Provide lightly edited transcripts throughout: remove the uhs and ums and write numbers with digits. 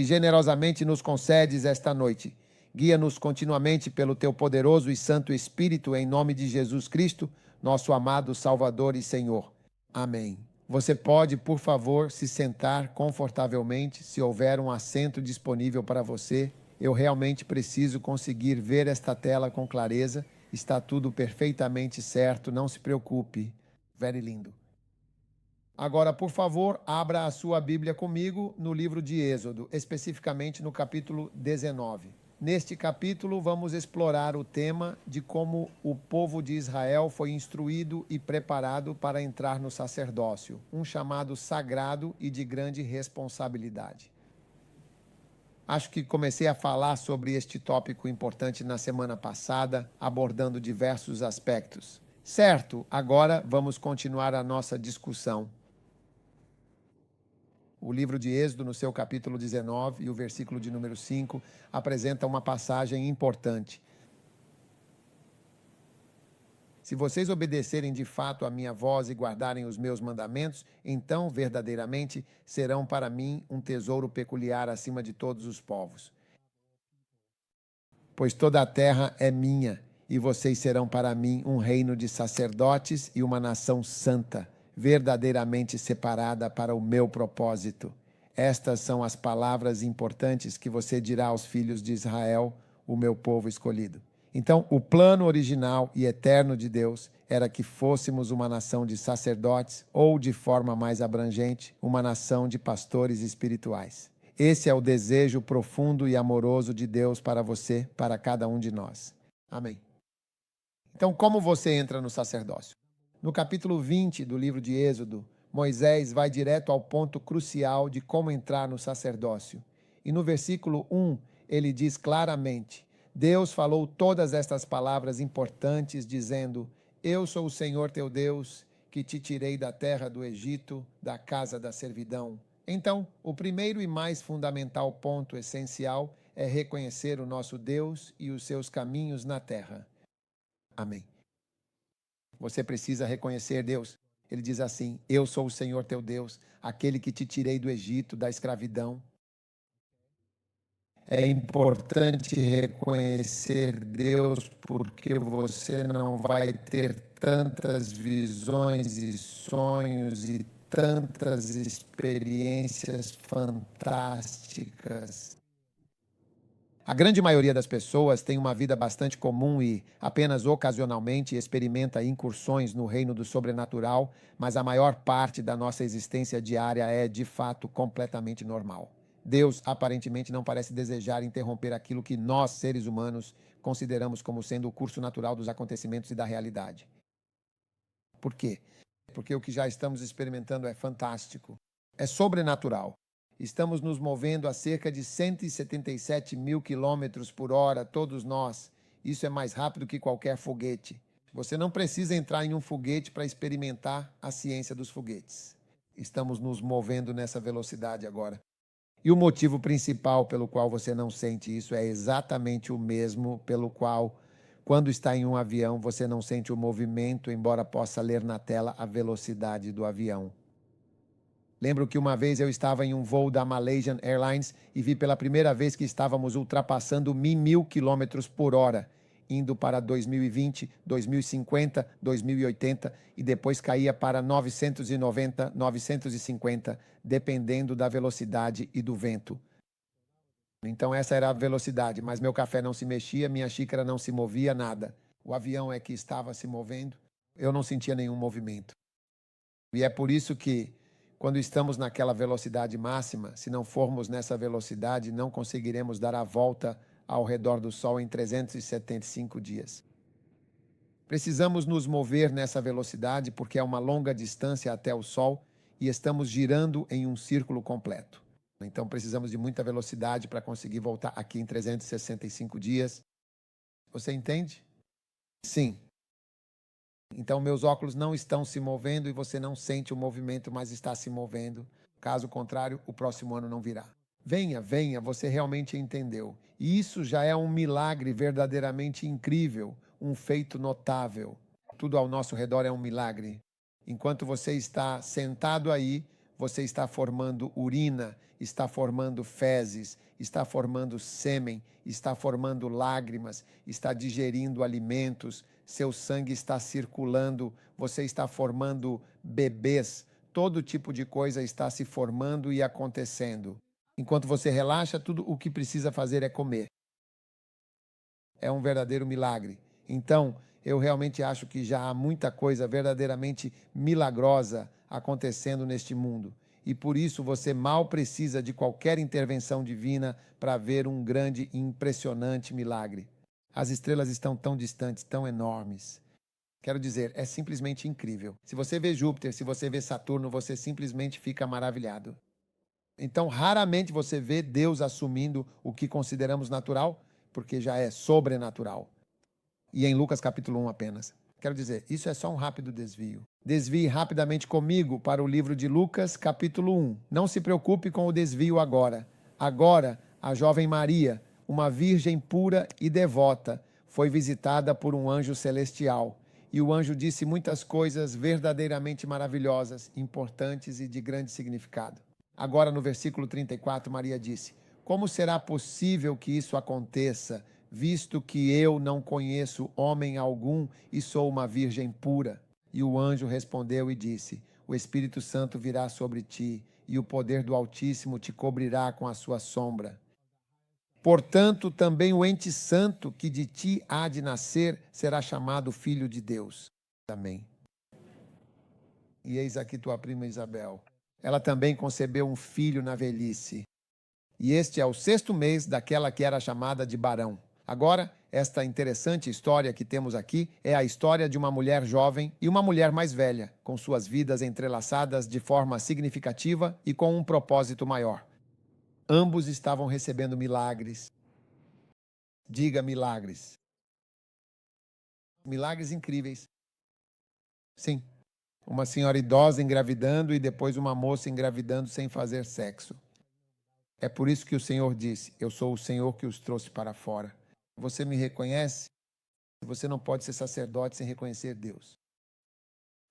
e generosamente nos concedes esta noite. Guia-nos continuamente pelo teu poderoso e santo Espírito, em nome de Jesus Cristo, nosso amado Salvador e Senhor. Amém. Você pode, por favor, se sentar confortavelmente, se houver um assento disponível para você. Eu realmente preciso conseguir ver esta tela com clareza. Está tudo perfeitamente certo, não se preocupe. Very lindo. Agora, por favor, abra a sua Bíblia comigo no livro de Êxodo, especificamente no capítulo 19. Neste capítulo, vamos explorar o tema de como o povo de Israel foi instruído e preparado para entrar no sacerdócio, um chamado sagrado e de grande responsabilidade. Acho que comecei a falar sobre este tópico importante na semana passada, abordando diversos aspectos. Certo, agora vamos continuar a nossa discussão. O livro de Êxodo, no seu capítulo 19 e o versículo de número 5, apresenta uma passagem importante. Se vocês obedecerem de fato à minha voz e guardarem os meus mandamentos, então verdadeiramente serão para mim um tesouro peculiar acima de todos os povos. Pois toda a terra é minha, e vocês serão para mim um reino de sacerdotes e uma nação santa, verdadeiramente separada para o meu propósito. Estas são as palavras importantes que você dirá aos filhos de Israel, o meu povo escolhido. Então, o plano original e eterno de Deus era que fôssemos uma nação de sacerdotes ou, de forma mais abrangente, uma nação de pastores espirituais. Esse é o desejo profundo e amoroso de Deus para você, para cada um de nós. Amém. Então, como você entra no sacerdócio? No capítulo 20 do livro de Êxodo, Moisés vai direto ao ponto crucial de como entrar no sacerdócio. E no versículo 1, ele diz claramente: Deus falou todas estas palavras importantes, dizendo: Eu sou o Senhor teu Deus, que te tirei da terra do Egito, da casa da servidão. Então, o primeiro e mais fundamental ponto essencial é reconhecer o nosso Deus e os seus caminhos na terra. Amém. Você precisa reconhecer Deus. Ele diz assim: Eu sou o Senhor teu Deus, aquele que te tirei do Egito, da escravidão. É importante reconhecer Deus porque você não vai ter tantas visões e sonhos e tantas experiências fantásticas. A grande maioria das pessoas tem uma vida bastante comum e, apenas ocasionalmente, experimenta incursões no reino do sobrenatural, mas a maior parte da nossa existência diária é, de fato, completamente normal. Deus, aparentemente, não parece desejar interromper aquilo que nós, seres humanos, consideramos como sendo o curso natural dos acontecimentos e da realidade. Por quê? Porque o que já estamos experimentando é fantástico, é sobrenatural. Estamos nos movendo a cerca de 177 mil quilômetros por hora, todos nós. Isso é mais rápido que qualquer foguete. Você não precisa entrar em um foguete para experimentar a ciência dos foguetes. Estamos nos movendo nessa velocidade agora. E o motivo principal pelo qual você não sente isso é exatamente o mesmo pelo qual, quando está em um avião, você não sente o movimento, embora possa ler na tela a velocidade do avião. Lembro que uma vez eu estava em um voo da Malaysian Airlines e vi pela primeira vez que estávamos ultrapassando 1.000 quilômetros por hora, indo para 2020, 2050, 2080 e depois caía para 990, 950, dependendo da velocidade e do vento. Então essa era a velocidade, mas meu café não se mexia, minha xícara não se movia, nada. O avião é que estava se movendo, eu não sentia nenhum movimento. E é por isso que, quando estamos naquela velocidade máxima, se não formos nessa velocidade, não conseguiremos dar a volta ao redor do Sol em 375 dias. Precisamos nos mover nessa velocidade porque é uma longa distância até o Sol e estamos girando em um círculo completo. Então precisamos de muita velocidade para conseguir voltar aqui em 365 dias. Você entende? Sim. Então, meus óculos não estão se movendo e você não sente o movimento, mas está se movendo. Caso contrário, o próximo ano não virá. Venha, venha, você realmente entendeu. E isso já é um milagre verdadeiramente incrível, um feito notável. Tudo ao nosso redor é um milagre. Enquanto você está sentado aí, você está formando urina está formando fezes, está formando sêmen, está formando lágrimas, está digerindo alimentos, seu sangue está circulando, você está formando bebês, todo tipo de coisa está se formando e acontecendo. Enquanto você relaxa, tudo o que precisa fazer é comer. É um verdadeiro milagre. Então, eu realmente acho que já há muita coisa verdadeiramente milagrosa acontecendo neste mundo. E por isso você mal precisa de qualquer intervenção divina para ver um grande e impressionante milagre. As estrelas estão tão distantes, tão enormes. Quero dizer, é simplesmente incrível. Se você vê Júpiter, se você vê Saturno, você simplesmente fica maravilhado. Então, raramente você vê Deus assumindo o que consideramos natural, porque já é sobrenatural. E em Lucas capítulo 1 apenas. Quero dizer, isso é só um rápido desvio. Desvie rapidamente comigo para o livro de Lucas capítulo 1. Não se preocupe com o desvio agora. Agora, a jovem Maria, uma virgem pura e devota, foi visitada por um anjo celestial. E o anjo disse muitas coisas verdadeiramente maravilhosas, importantes e de grande significado. Agora, no versículo 34, Maria disse: Como será possível que isso aconteça, visto que eu não conheço homem algum e sou uma virgem pura? E o anjo respondeu e disse: O Espírito Santo virá sobre ti, e o poder do Altíssimo te cobrirá com a sua sombra. Portanto, também o ente santo que de ti há de nascer será chamado Filho de Deus. Amém. E eis aqui tua prima Isabel. Ela também concebeu um filho na velhice. E este é o 6º mês daquela que era chamada de Barão. Agora, esta interessante história que temos aqui é a história de uma mulher jovem e uma mulher mais velha, com suas vidas entrelaçadas de forma significativa e com um propósito maior. Ambos estavam recebendo milagres. Diga milagres. Milagres incríveis. Sim. Uma senhora idosa engravidando e depois uma moça engravidando sem fazer sexo. É por isso que o Senhor disse: Eu sou o Senhor que os trouxe para fora. Você me reconhece? Você não pode ser sacerdote sem reconhecer Deus.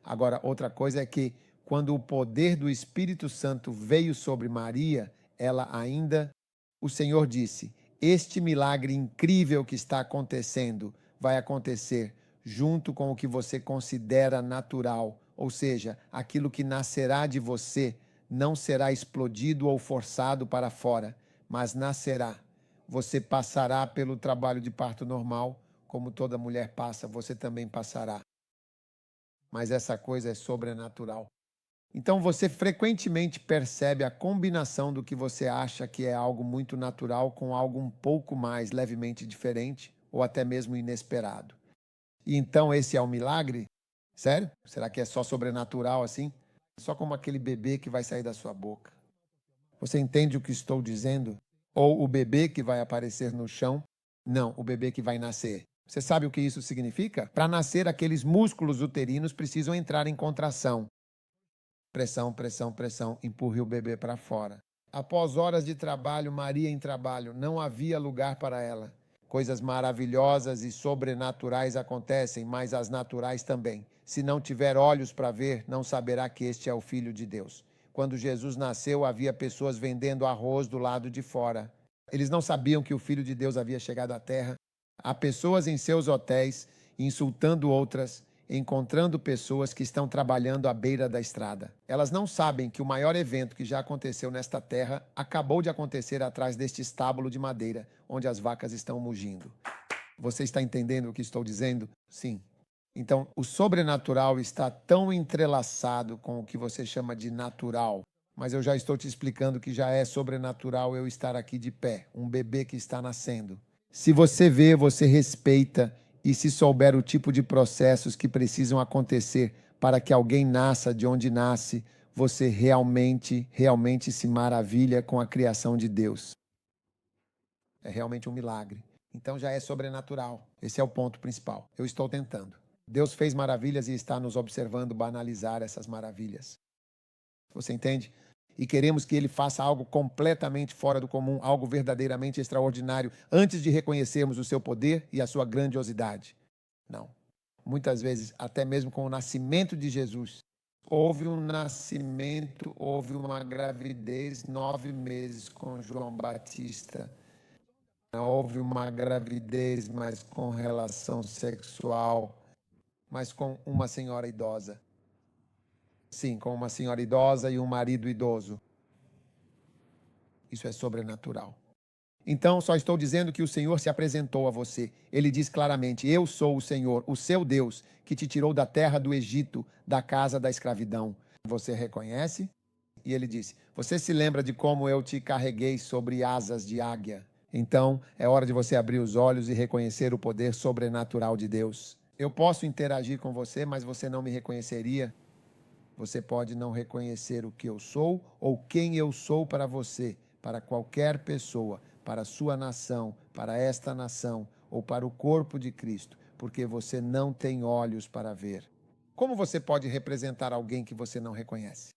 Agora, outra coisa é que, quando o poder do Espírito Santo veio sobre Maria, ela ainda, o Senhor disse: Este milagre incrível que está acontecendo vai acontecer junto com o que você considera natural, ou seja, aquilo que nascerá de você não será explodido ou forçado para fora, mas nascerá. Você passará pelo trabalho de parto normal, como toda mulher passa, você também passará. Mas essa coisa é sobrenatural. Então você frequentemente percebe a combinação do que você acha que é algo muito natural com algo um pouco mais levemente diferente ou até mesmo inesperado. E então esse é um milagre? Sério? Será que é só sobrenatural assim? Só como aquele bebê que vai sair da sua boca. Você entende o que estou dizendo? Ou o bebê que vai aparecer no chão? Não, o bebê que vai nascer. Você sabe o que isso significa? Para nascer, aqueles músculos uterinos precisam entrar em contração. Pressão, pressão, pressão, empurre o bebê para fora. Após horas de trabalho, Maria em trabalho, não havia lugar para ela. Coisas maravilhosas e sobrenaturais acontecem, mas as naturais também. Se não tiver olhos para ver, não saberá que este é o Filho de Deus. Quando Jesus nasceu, havia pessoas vendendo arroz do lado de fora. Eles não sabiam que o Filho de Deus havia chegado à terra. Há pessoas em seus hotéis insultando outras, encontrando pessoas que estão trabalhando à beira da estrada. Elas não sabem que o maior evento que já aconteceu nesta terra acabou de acontecer atrás deste estábulo de madeira, onde as vacas estão mugindo. Você está entendendo o que estou dizendo? Sim. Então, o sobrenatural está tão entrelaçado com o que você chama de natural. Mas eu já estou te explicando que já é sobrenatural eu estar aqui de pé, um bebê que está nascendo. Se você vê, você respeita, e se souber o tipo de processos que precisam acontecer para que alguém nasça de onde nasce, você realmente se maravilha com a criação de Deus. É realmente um milagre. Então já é sobrenatural. Esse é o ponto principal. Eu estou tentando. Deus fez maravilhas e está nos observando banalizar essas maravilhas. Você entende? E queremos que ele faça algo completamente fora do comum, algo verdadeiramente extraordinário, antes de reconhecermos o seu poder e a sua grandiosidade. Não. Muitas vezes, até mesmo com o nascimento de Jesus, Houve um nascimento, houve uma gravidez, 9 meses com João Batista. Houve uma gravidez, mas com relação sexual, mas com uma senhora idosa. Sim, com uma senhora idosa e um marido idoso. Isso é sobrenatural. Então, só estou dizendo que o Senhor se apresentou a você. Ele diz claramente: eu sou o Senhor, o seu Deus, que te tirou da terra do Egito, da casa da escravidão. Você reconhece? E ele disse: você se lembra de como eu te carreguei sobre asas de águia? Então, é hora de você abrir os olhos e reconhecer o poder sobrenatural de Deus. Eu posso interagir com você, mas você não me reconheceria. Você pode não reconhecer o que eu sou ou quem eu sou para você, para qualquer pessoa, para a sua nação, para esta nação ou para o corpo de Cristo, porque você não tem olhos para ver. Como você pode representar alguém que você não reconhece?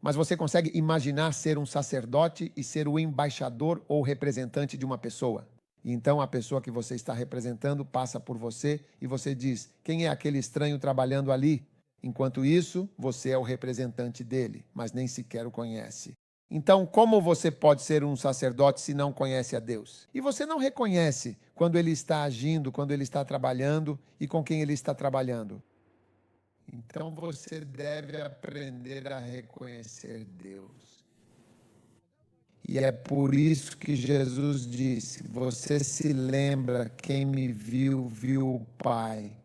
Mas você consegue imaginar ser um sacerdote e ser o embaixador ou representante de uma pessoa? E então a pessoa que você está representando passa por você e você diz: quem é aquele estranho trabalhando ali? Enquanto isso, você é o representante dele, mas nem sequer o conhece. Então, como você pode ser um sacerdote se não conhece a Deus? E você não reconhece quando ele está agindo, quando ele está trabalhando e com quem ele está trabalhando. Então você deve aprender a reconhecer Deus. E é por isso que Jesus disse: você se lembra, quem me viu, viu o Pai.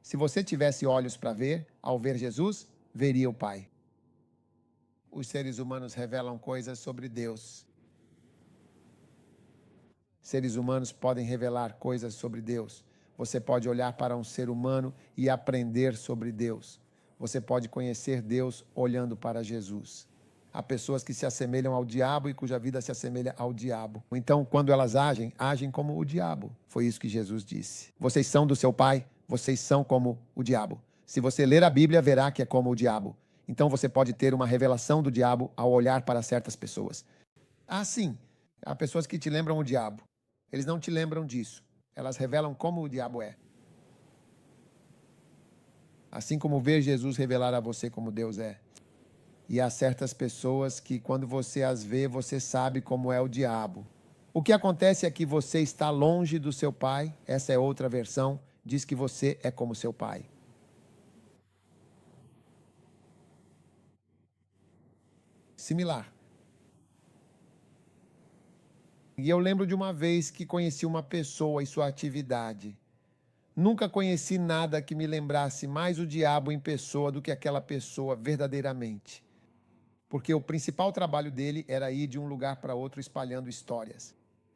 Se você tivesse olhos para ver, ao ver Jesus, veria o Pai. Os seres humanos revelam coisas sobre Deus. Seres humanos podem revelar coisas sobre Deus. Você pode olhar para um ser humano e aprender sobre Deus. Você pode conhecer Deus olhando para Jesus. Há pessoas que se assemelham ao diabo e cuja vida se assemelha ao diabo. Então, quando elas agem, agem como o diabo. Foi isso que Jesus disse. Vocês são do seu pai, vocês são como o diabo. Se você ler a Bíblia, verá que é como o diabo. Então você pode ter uma revelação do diabo ao olhar para certas pessoas. Ah, sim, há pessoas que te lembram o diabo. Eles não te lembram disso. Elas revelam como o diabo é. Assim como ver Jesus revelar a você como Deus é. E há certas pessoas que, quando você as vê, você sabe como é o diabo. O que acontece é que você está longe do seu pai. Essa é outra versão. Diz que você é como seu pai. Similar. E eu lembro de uma vez que conheci uma pessoa e sua atividade. Nunca conheci nada que me lembrasse mais o diabo em pessoa do que aquela pessoa verdadeiramente. Porque o principal trabalho dele era ir de um lugar para outro espalhando histórias.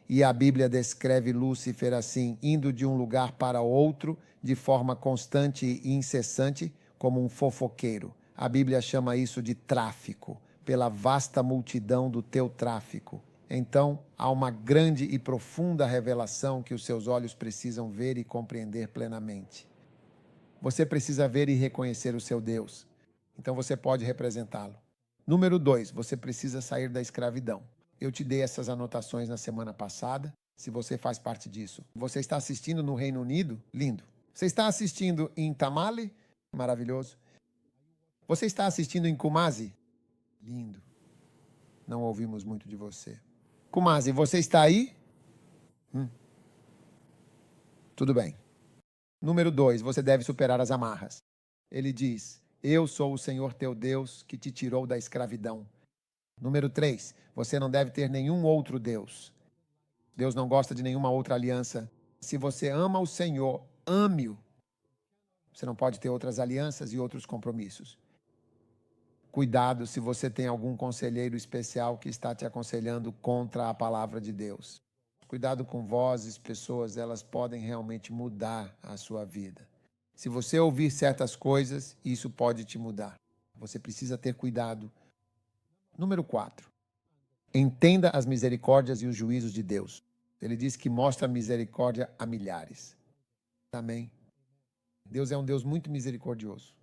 E a Bíblia descreve Lúcifer assim, indo de um lugar para outro de forma constante e incessante, como um fofoqueiro. A Bíblia chama isso de tráfico, pela vasta multidão do teu tráfico. Então, há uma grande e profunda revelação que os seus olhos precisam ver e compreender plenamente. Você precisa ver e reconhecer o seu Deus. Então você pode representá-lo. Número 2, você precisa sair da escravidão. Eu te dei essas anotações na semana passada, se você faz parte disso. Você está assistindo no Reino Unido? Lindo. Você está assistindo em Tamale? Maravilhoso. Você está assistindo em Kumasi? Lindo. Não ouvimos muito de você. Kumasi, você está aí? Tudo bem. Número 2, você deve superar as amarras. Ele diz: eu sou o Senhor teu Deus que te tirou da escravidão. Número 3, você não deve ter nenhum outro Deus. Deus não gosta de nenhuma outra aliança. Se você ama o Senhor, ame-o. Você não pode ter outras alianças e outros compromissos. Cuidado se você tem algum conselheiro especial que está te aconselhando contra a palavra de Deus. Cuidado com vozes, pessoas, elas podem realmente mudar a sua vida. Se você ouvir certas coisas, isso pode te mudar. Você precisa ter cuidado. Número 4. Entenda as misericórdias e os juízos de Deus. Ele diz que mostra misericórdia a milhares. Amém. Deus é um Deus muito misericordioso.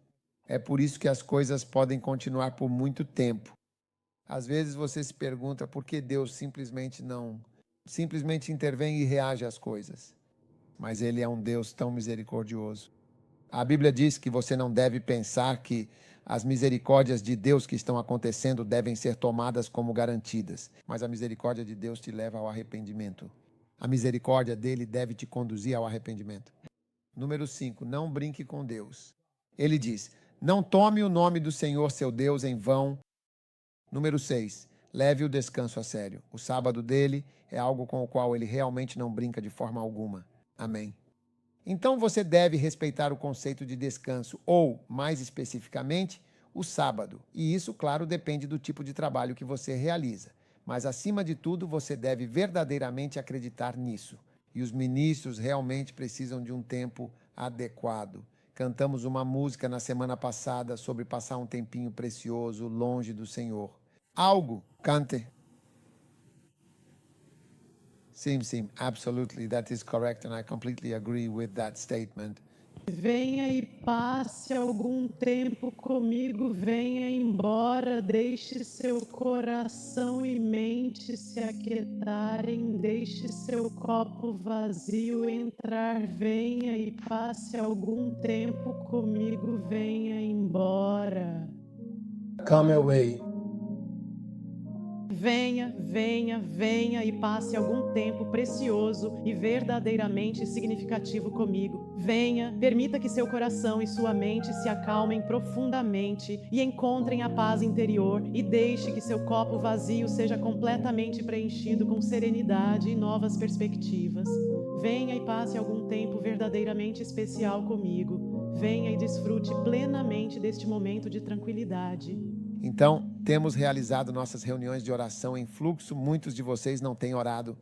É por isso que as coisas podem continuar por muito tempo. Às vezes você se pergunta por que Deus simplesmente intervém e reage às coisas. Mas ele é um Deus tão misericordioso. A Bíblia diz que você não deve pensar que as misericórdias de Deus que estão acontecendo devem ser tomadas como garantidas, mas a misericórdia de Deus te leva ao arrependimento. A misericórdia dele deve te conduzir ao arrependimento. Número 5, não brinque com Deus. Ele diz: não tome o nome do Senhor seu Deus em vão. Número 6, leve o descanso a sério. O sábado dele é algo com o qual ele realmente não brinca de forma alguma. Amém. Então você deve respeitar o conceito de descanso, ou, mais especificamente, o sábado. E isso, claro, depende do tipo de trabalho que você realiza. Mas, acima de tudo, você deve verdadeiramente acreditar nisso. E os ministros realmente precisam de um tempo adequado. Cantamos uma música na semana passada sobre passar um tempinho precioso longe do Senhor. Algo, cante. Sim, absolutely, that is correct, and I completely agree with that statement. Venha e passe algum tempo comigo, venha embora, deixe seu coração e mente se aquietarem, deixe seu copo vazio entrar, venha e passe algum tempo comigo, venha embora. Come away. Venha e passe algum tempo precioso e verdadeiramente significativo comigo. Venha, permita que seu coração e sua mente se acalmem profundamente e encontrem a paz interior e deixe que seu copo vazio seja completamente preenchido com serenidade e novas perspectivas. Venha e passe algum tempo verdadeiramente especial comigo. Venha e desfrute plenamente deste momento de tranquilidade. Então, temos realizado nossas reuniões de oração em fluxo. Muitos de vocês não têm orado.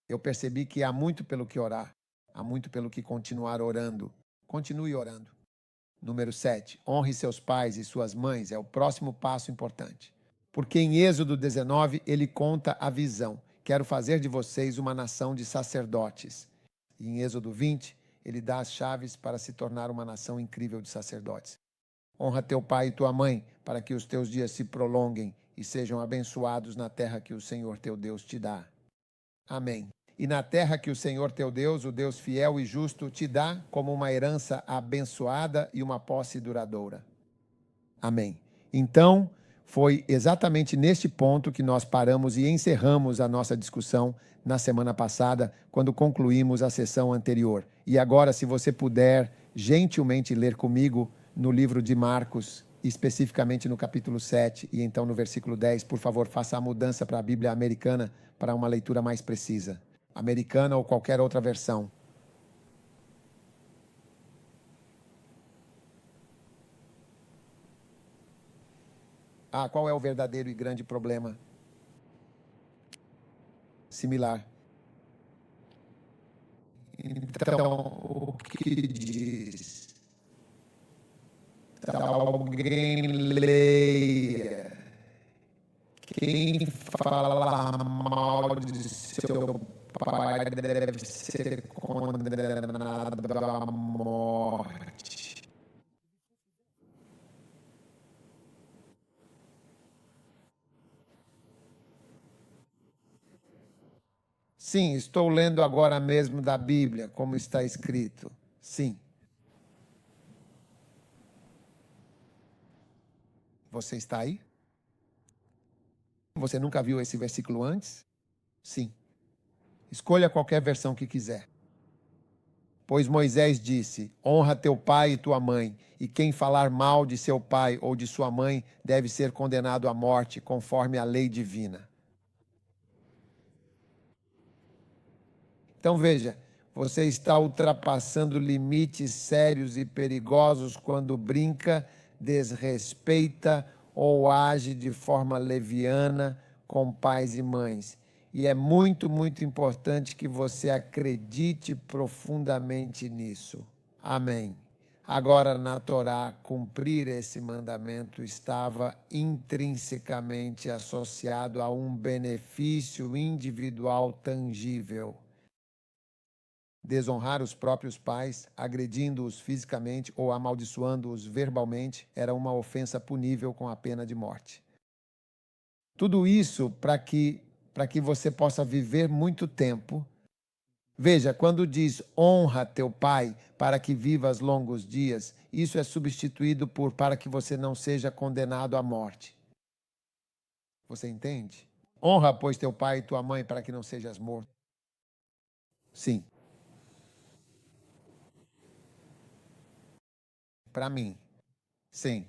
Eu percebi que há muito pelo que orar. Há muito pelo que continuar orando. Continue orando. Número 7. Honre seus pais e suas mães. É o próximo passo importante. Porque em Êxodo 19, ele conta a visão. Quero fazer de vocês uma nação de sacerdotes. E em Êxodo 20, ele dá as chaves para se tornar uma nação incrível de sacerdotes. Honra teu pai e tua mãe, para que os teus dias se prolonguem e sejam abençoados na terra que o Senhor teu Deus te dá. Amém. E na terra que o Senhor teu Deus, o Deus fiel e justo, te dá como uma herança abençoada e uma posse duradoura. Amém. Então, foi exatamente neste ponto que nós paramos e encerramos a nossa discussão na semana passada, quando concluímos a sessão anterior. E agora, se você puder gentilmente ler comigo no livro de Marcos, especificamente no capítulo 7 e então no versículo 10, por favor, faça a mudança para a Bíblia americana para uma leitura mais precisa. Americana ou qualquer outra versão. Qual é o verdadeiro e grande problema? Similar. Então, o que diz? Alguém leia. Quem fala mal de seu pai deve ser condenado à morte. Sim, estou lendo agora mesmo da Bíblia, como está escrito. Sim. Você está aí? Você nunca viu esse versículo antes? Sim. Escolha qualquer versão que quiser. Pois Moisés disse: honra teu pai e tua mãe, e quem falar mal de seu pai ou de sua mãe deve ser condenado à morte, conforme a lei divina. Então veja, você está ultrapassando limites sérios e perigosos quando brinca, desrespeita ou age de forma leviana com pais e mães. E é muito, muito importante que você acredite profundamente nisso. Amém. Agora, na Torá, cumprir esse mandamento estava intrinsecamente associado a um benefício individual tangível. Desonrar os próprios pais, agredindo-os fisicamente ou amaldiçoando-os verbalmente, era uma ofensa punível com a pena de morte. Tudo isso para que você possa viver muito tempo Veja, quando diz honra teu pai para que vivas longos dias, isso é substituído por para que você não seja condenado à morte. Você entende? Honra, pois, teu pai e tua mãe para que não sejas morto. Sim, para mim. Sim.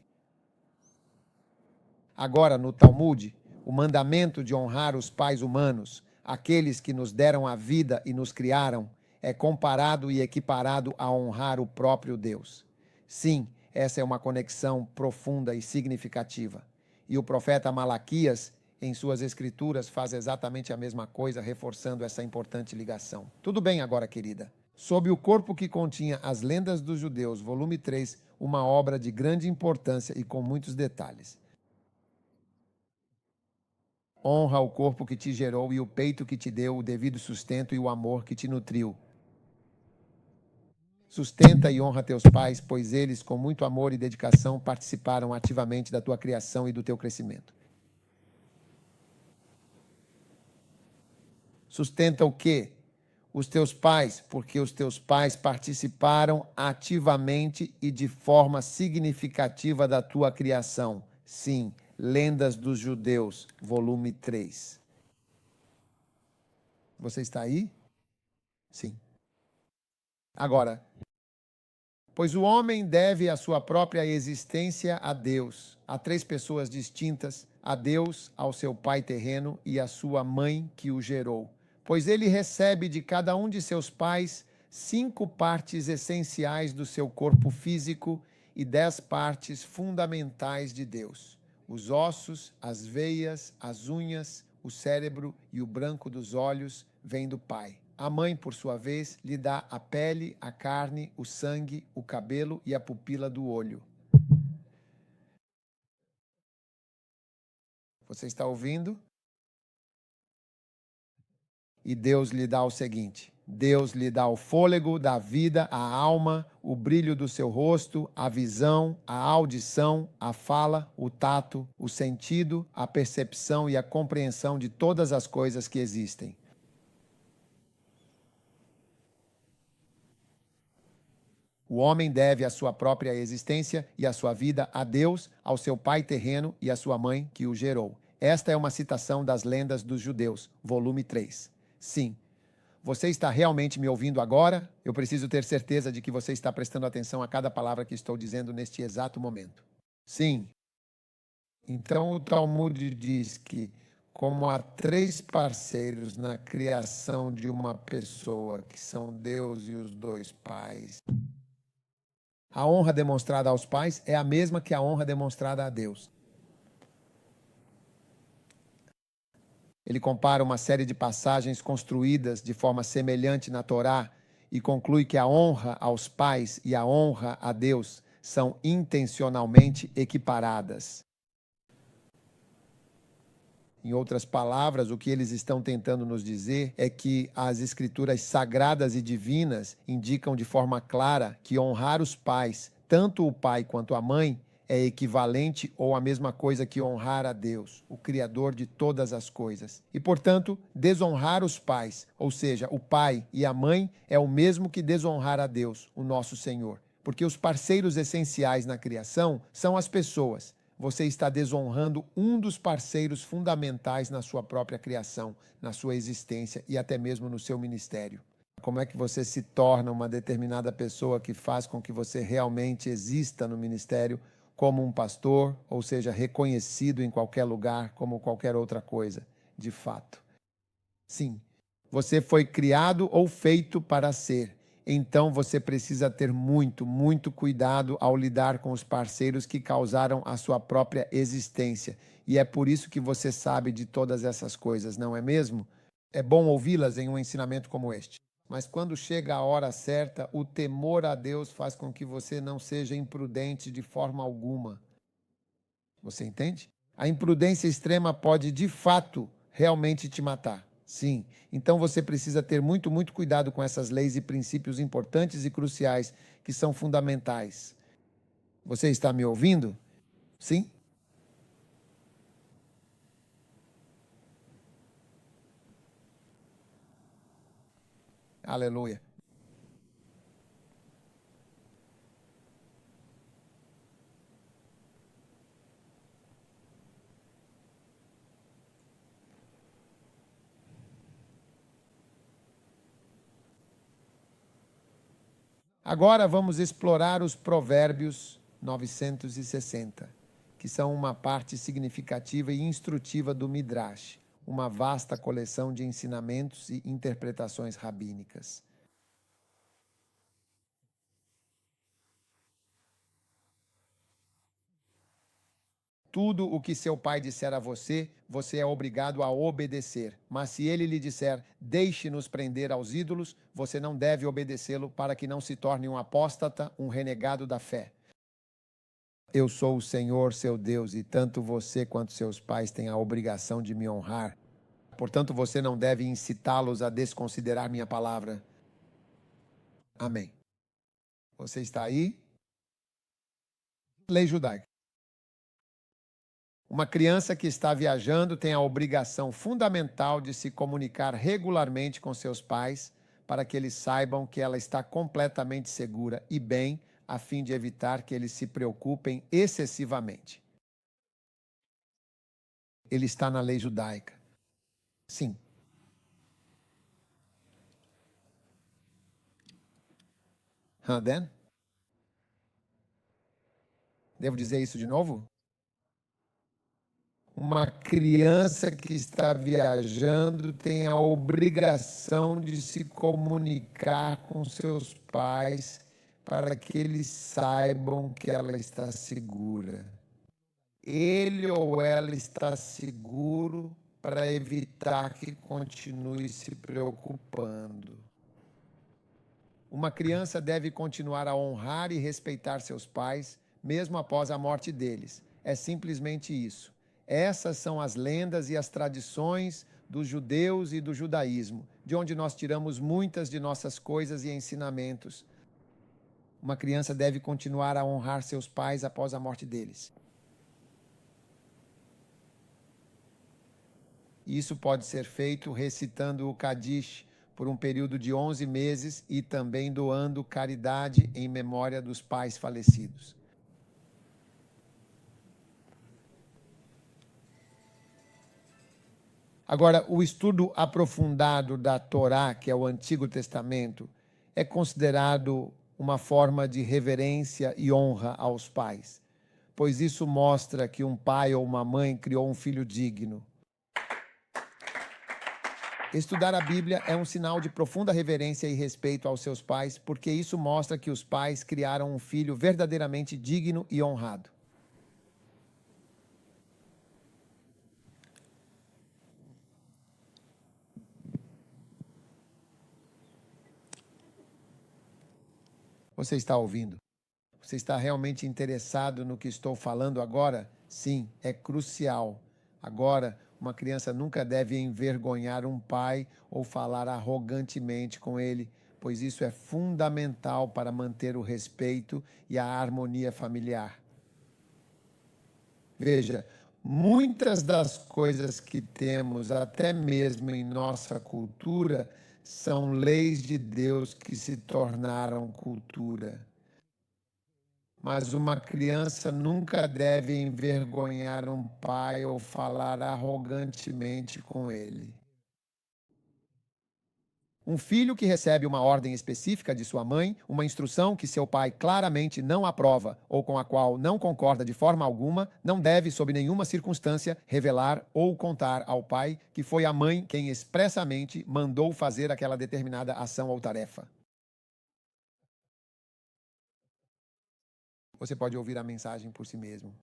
Agora, no Talmud, o mandamento de honrar os pais humanos, aqueles que nos deram a vida e nos criaram, é comparado e equiparado a honrar o próprio Deus. Sim, essa é uma conexão profunda e significativa. E o profeta Malaquias, em suas escrituras, faz exatamente a mesma coisa, reforçando essa importante ligação. Tudo bem agora, querida. Sob o corpo que continha As Lendas dos Judeus, volume 3, uma obra de grande importância e com muitos detalhes. Honra o corpo que te gerou e o peito que te deu o devido sustento e o amor que te nutriu. Sustenta e honra teus pais, pois eles, com muito amor e dedicação, participaram ativamente da tua criação e do teu crescimento. Sustenta o quê? Os teus pais, porque os teus pais participaram ativamente e de forma significativa da tua criação. Sim, Lendas dos Judeus, volume 3. Você está aí? Sim. Agora, pois o homem deve a sua própria existência a Deus, a três pessoas distintas, a Deus, ao seu pai terreno e à sua mãe que o gerou. Pois ele recebe de cada um de seus pais 5 partes essenciais do seu corpo físico e 10 partes fundamentais de Deus: os ossos, as veias, as unhas, o cérebro e o branco dos olhos vêm do pai. A mãe, por sua vez, lhe dá a pele, a carne, o sangue, o cabelo e a pupila do olho. Você está ouvindo? E Deus lhe dá o seguinte: Deus lhe dá o fôlego da vida, a alma, o brilho do seu rosto, a visão, a audição, a fala, o tato, o sentido, a percepção e a compreensão de todas as coisas que existem. O homem deve a sua própria existência e a sua vida a Deus, ao seu pai terreno e à sua mãe que o gerou. Esta é uma citação das Lendas dos Judeus, volume 3. Sim. Você está realmente me ouvindo agora? Eu preciso ter certeza de que você está prestando atenção a cada palavra que estou dizendo neste exato momento. Sim. Então o Talmud diz que, como há 3 parceiros na criação de uma pessoa, que são Deus e os 2 pais, a honra demonstrada aos pais é a mesma que a honra demonstrada a Deus. Ele compara uma série de passagens construídas de forma semelhante na Torá e conclui que a honra aos pais e a honra a Deus são intencionalmente equiparadas. Em outras palavras, o que eles estão tentando nos dizer é que as escrituras sagradas e divinas indicam de forma clara que honrar os pais, tanto o pai quanto a mãe, é equivalente ou a mesma coisa que honrar a Deus, o Criador de todas as coisas. E, portanto, desonrar os pais, ou seja, o pai e a mãe, é o mesmo que desonrar a Deus, o nosso Senhor. Porque os parceiros essenciais na criação são as pessoas. Você está desonrando um dos parceiros fundamentais na sua própria criação, na sua existência e até mesmo no seu ministério. Como é que você se torna uma determinada pessoa que faz com que você realmente exista no ministério como um pastor, ou seja, reconhecido em qualquer lugar como qualquer outra coisa, de fato? Sim, você foi criado ou feito para ser. Então você precisa ter muito cuidado ao lidar com os parceiros que causaram a sua própria existência. E é por isso que você sabe de todas essas coisas, não é mesmo? É bom ouvi-las em um ensinamento como este. Mas quando chega a hora certa, o temor a Deus faz com que você não seja imprudente de forma alguma. Você entende? A imprudência extrema pode, de fato, realmente te matar. Sim. Então você precisa ter muito cuidado com essas leis e princípios importantes e cruciais que são fundamentais. Você está me ouvindo? Sim? Aleluia. Agora vamos explorar os Provérbios 960, que são uma parte significativa e instrutiva do Midrash, uma vasta coleção de ensinamentos e interpretações rabínicas. Tudo o que seu pai disser a você, você é obrigado a obedecer. Mas se ele lhe disser, deixe-nos prender aos ídolos, você não deve obedecê-lo para que não se torne um apóstata, um renegado da fé. Eu sou o Senhor, seu Deus, e tanto você quanto seus pais têm a obrigação de me honrar. Portanto, você não deve incitá-los a desconsiderar minha palavra. Amém. Você está aí? Lei judaica. Uma criança que está viajando tem a obrigação fundamental de se comunicar regularmente com seus pais para que eles saibam que ela está completamente segura e bem, a fim de evitar que eles se preocupem excessivamente. Ele está na lei judaica. Sim. Dan? Devo dizer isso de novo? Uma criança que está viajando tem a obrigação de se comunicar com seus pais para que eles saibam que ela está segura. Ele ou ela está seguro para evitar que continue se preocupando. Uma criança deve continuar a honrar e respeitar seus pais, mesmo após a morte deles. É simplesmente isso. Essas são as lendas e as tradições dos judeus e do judaísmo, de onde nós tiramos muitas de nossas coisas e ensinamentos. Uma criança deve continuar a honrar seus pais após a morte deles. Isso pode ser feito recitando o Kadish por um período de 11 meses e também doando caridade em memória dos pais falecidos. Agora, o estudo aprofundado da Torá, que é o Antigo Testamento, é considerado uma forma de reverência e honra aos pais, pois isso mostra que um pai ou uma mãe criou um filho digno. Estudar a Bíblia é um sinal de profunda reverência e respeito aos seus pais, porque isso mostra que os pais criaram um filho verdadeiramente digno e honrado. Você está ouvindo? Você está realmente interessado no que estou falando agora? Sim, é crucial. Agora, uma criança nunca deve envergonhar um pai ou falar arrogantemente com ele, pois isso é fundamental para manter o respeito e a harmonia familiar. Veja, muitas das coisas que temos, até mesmo em nossa cultura, são leis de Deus que se tornaram cultura. Mas uma criança nunca deve envergonhar um pai ou falar arrogantemente com ele. Um filho que recebe uma ordem específica de sua mãe, uma instrução que seu pai claramente não aprova ou com a qual não concorda de forma alguma, não deve, sob nenhuma circunstância, revelar ou contar ao pai que foi a mãe quem expressamente mandou fazer aquela determinada ação ou tarefa. Você pode ouvir a mensagem por si mesmo.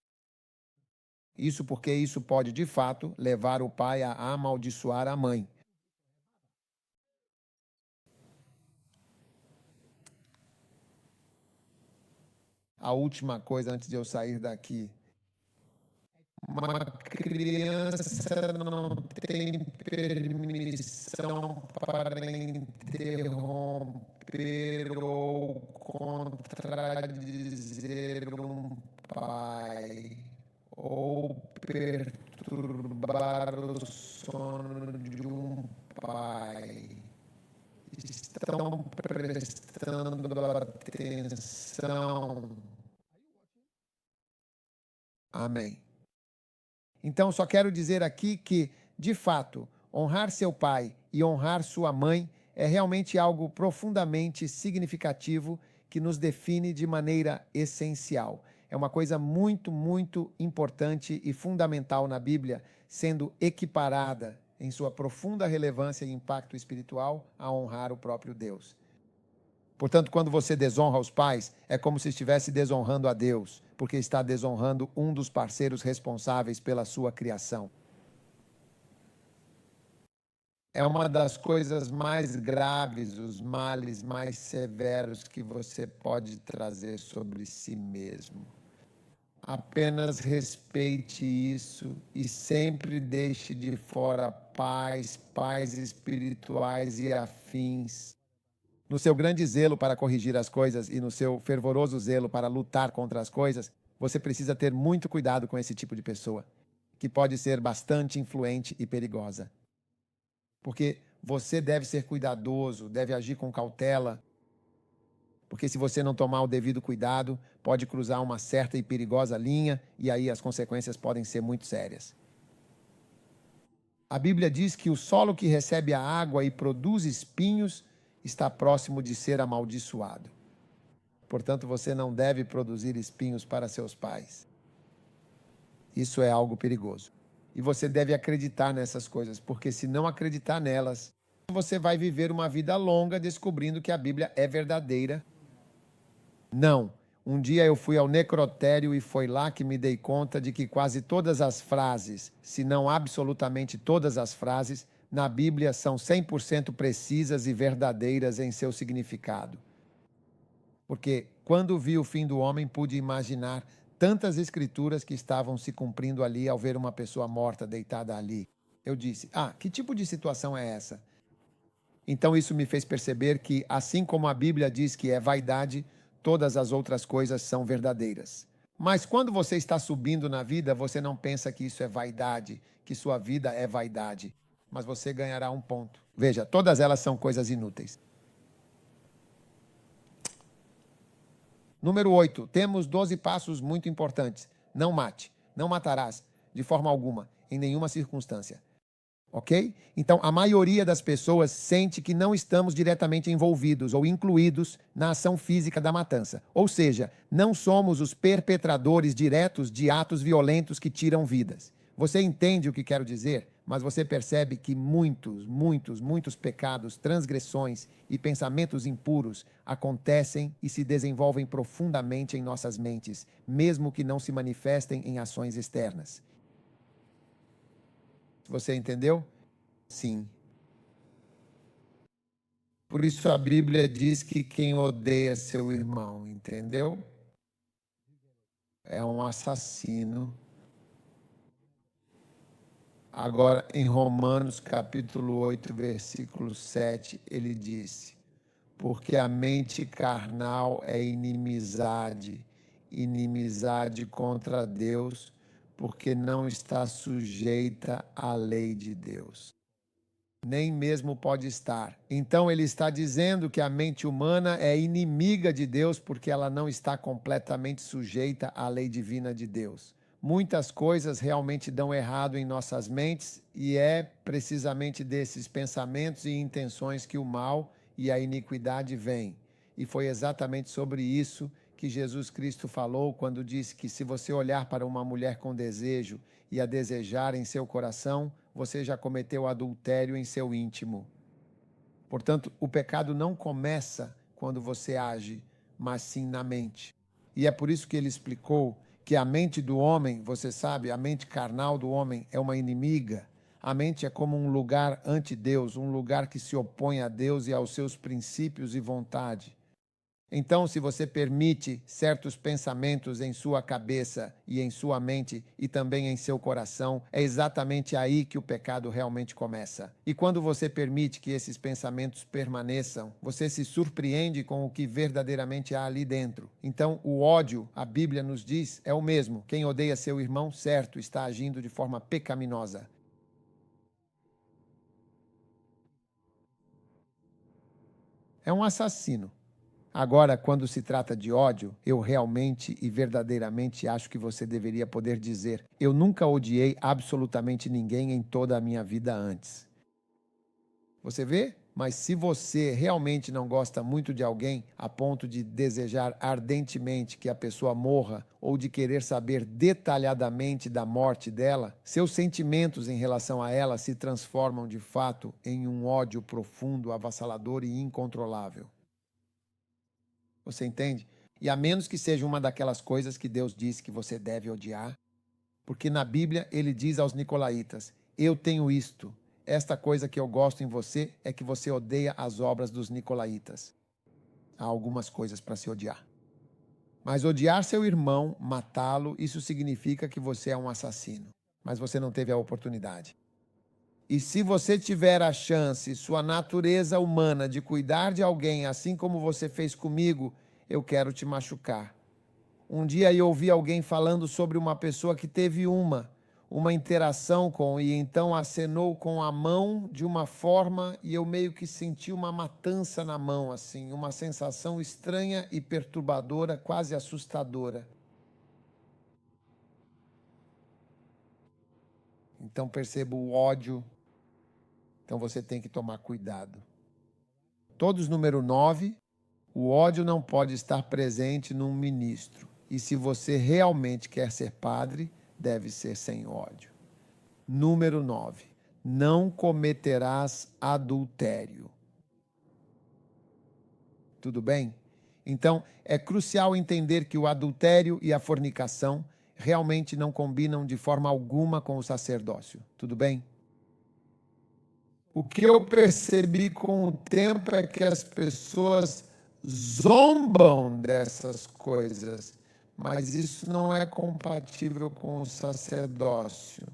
Isso porque isso pode, de fato, levar o pai a amaldiçoar a mãe. A última coisa antes de eu sair daqui. Uma criança não tem permissão para interromper ou contradizer um pai ou perturbar o sono de um pai. Estão estão prestando atenção. Amém. Então, só quero dizer aqui que, de fato, honrar seu pai e honrar sua mãe é realmente algo profundamente significativo que nos define de maneira essencial. É uma coisa muito, muito importante e fundamental na Bíblia, sendo equiparada em sua profunda relevância e impacto espiritual a honrar o próprio Deus. Portanto, quando você desonra os pais, é como se estivesse desonrando a Deus, porque está desonrando um dos parceiros responsáveis pela sua criação. É uma das coisas mais graves, os males mais severos que você pode trazer sobre si mesmo. Apenas respeite isso e sempre deixe de fora pais espirituais e afins. No seu grande zelo para corrigir as coisas e no seu fervoroso zelo para lutar contra as coisas, você precisa ter muito cuidado com esse tipo de pessoa, que pode ser bastante influente e perigosa. Porque você deve ser cuidadoso, deve agir com cautela, porque se você não tomar o devido cuidado, pode cruzar uma certa e perigosa linha e aí as consequências podem ser muito sérias. A Bíblia diz que o solo que recebe a água e produz espinhos está próximo de ser amaldiçoado. Portanto, você não deve produzir espinhos para seus pais. Isso é algo perigoso. E você deve acreditar nessas coisas, porque se não acreditar nelas, você vai viver uma vida longa descobrindo que a Bíblia é verdadeira. Não. Um dia eu fui ao necrotério e foi lá que me dei conta de que quase todas as frases, se não absolutamente todas as frases, na Bíblia são 100% precisas e verdadeiras em seu significado. Porque quando vi o fim do homem, pude imaginar tantas escrituras que estavam se cumprindo ali ao ver uma pessoa morta deitada ali. Eu disse, que tipo de situação é essa? Então isso me fez perceber que, assim como a Bíblia diz que é vaidade, todas as outras coisas são verdadeiras. Mas quando você está subindo na vida, você não pensa que isso é vaidade, que sua vida é vaidade. Mas você ganhará um ponto. Veja, todas elas são coisas inúteis. Número 8. Temos 12 passos muito importantes. Não mate. Não matarás, de forma alguma, em nenhuma circunstância. Ok? Então, a maioria das pessoas sente que não estamos diretamente envolvidos ou incluídos na ação física da matança. Ou seja, não somos os perpetradores diretos de atos violentos que tiram vidas. Você entende o que quero dizer? Mas você percebe que muitos pecados, transgressões e pensamentos impuros acontecem e se desenvolvem profundamente em nossas mentes, mesmo que não se manifestem em ações externas. Você entendeu? Sim. Por isso a Bíblia diz que quem odeia seu irmão, entendeu? É um assassino. Agora, em Romanos capítulo 8, versículo 7, ele disse: porque a mente carnal é inimizade contra Deus, porque não está sujeita à lei de Deus. Nem mesmo pode estar. Então ele está dizendo que a mente humana é inimiga de Deus porque ela não está completamente sujeita à lei divina de Deus. Muitas coisas realmente dão errado em nossas mentes e é precisamente desses pensamentos e intenções que o mal e a iniquidade vêm. E foi exatamente sobre isso que Jesus Cristo falou quando disse que se você olhar para uma mulher com desejo e a desejar em seu coração, você já cometeu adultério em seu íntimo. Portanto, o pecado não começa quando você age, mas sim na mente. E é por isso que ele explicou que a mente do homem, você sabe, a mente carnal do homem é uma inimiga. A mente é como um lugar ante Deus, um lugar que se opõe a Deus e aos seus princípios e vontade. Então, se você permite certos pensamentos em sua cabeça e em sua mente e também em seu coração, é exatamente aí que o pecado realmente começa. E quando você permite que esses pensamentos permaneçam, você se surpreende com o que verdadeiramente há ali dentro. Então, o ódio, a Bíblia nos diz, é o mesmo. Quem odeia seu irmão, certo, está agindo de forma pecaminosa. É um assassino. Agora, quando se trata de ódio, eu realmente e verdadeiramente acho que você deveria poder dizer: eu nunca odiei absolutamente ninguém em toda a minha vida antes. Você vê? Mas se você realmente não gosta muito de alguém a ponto de desejar ardentemente que a pessoa morra ou de querer saber detalhadamente da morte dela, seus sentimentos em relação a ela se transformam de fato em um ódio profundo, avassalador e incontrolável. Você entende? E a menos que seja uma daquelas coisas que Deus disse que você deve odiar, porque na Bíblia ele diz aos nicolaítas: eu tenho isto. Esta coisa que eu gosto em você é que você odeia as obras dos nicolaítas. Há algumas coisas para se odiar. Mas odiar seu irmão, matá-lo, isso significa que você é um assassino. Mas você não teve a oportunidade. E se você tiver a chance, sua natureza humana, de cuidar de alguém, assim como você fez comigo, eu quero te machucar. Um dia eu ouvi alguém falando sobre uma pessoa que teve uma interação com, e então acenou com a mão de uma forma e eu meio que senti uma matança na mão, assim, uma sensação estranha e perturbadora, quase assustadora. Então percebo o ódio, então você tem que tomar cuidado. Todos número 9, o ódio não pode estar presente num ministro. E se você realmente quer ser padre, deve ser sem ódio. Número 9. Não cometerás adultério. Tudo bem? Então, é crucial entender que o adultério e a fornicação realmente não combinam de forma alguma com o sacerdócio. Tudo bem? O que eu percebi com o tempo é que as pessoas zombam dessas coisas, mas isso não é compatível com o sacerdócio.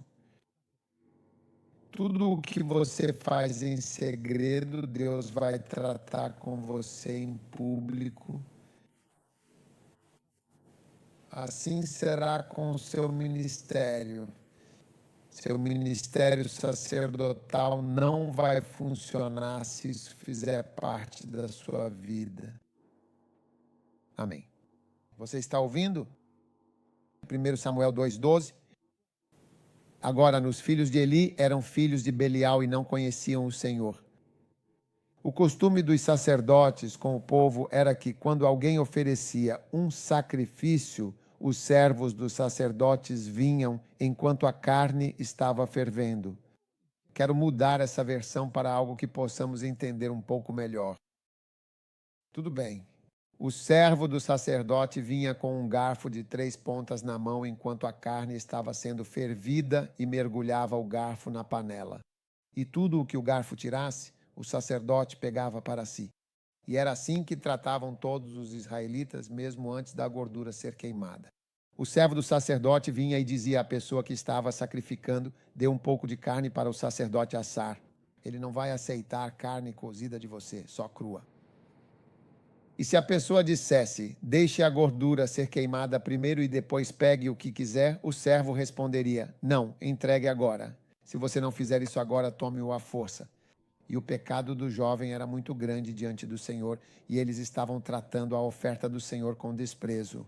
Tudo o que você faz em segredo, Deus vai tratar com você em público. Assim será com o seu ministério. Seu ministério sacerdotal não vai funcionar se isso fizer parte da sua vida. Amém. Você está ouvindo? 1 Samuel 2,12. Agora, nos filhos de Eli eram filhos de Belial e não conheciam o Senhor. O costume dos sacerdotes com o povo era que, quando alguém oferecia um sacrifício, os servos dos sacerdotes vinham enquanto a carne estava fervendo. Quero mudar essa versão para algo que possamos entender um pouco melhor. Tudo bem. O servo do sacerdote vinha com um garfo de 3 pontas na mão enquanto a carne estava sendo fervida e mergulhava o garfo na panela. E tudo o que o garfo tirasse, o sacerdote pegava para si. E era assim que tratavam todos os israelitas, mesmo antes da gordura ser queimada. O servo do sacerdote vinha e dizia à pessoa que estava sacrificando: dê um pouco de carne para o sacerdote assar. Ele não vai aceitar carne cozida de você, só crua. E se a pessoa dissesse: deixe a gordura ser queimada primeiro e depois pegue o que quiser, o servo responderia: não, entregue agora. Se você não fizer isso agora, tome-o à força. E o pecado do jovem era muito grande diante do Senhor, e eles estavam tratando a oferta do Senhor com desprezo.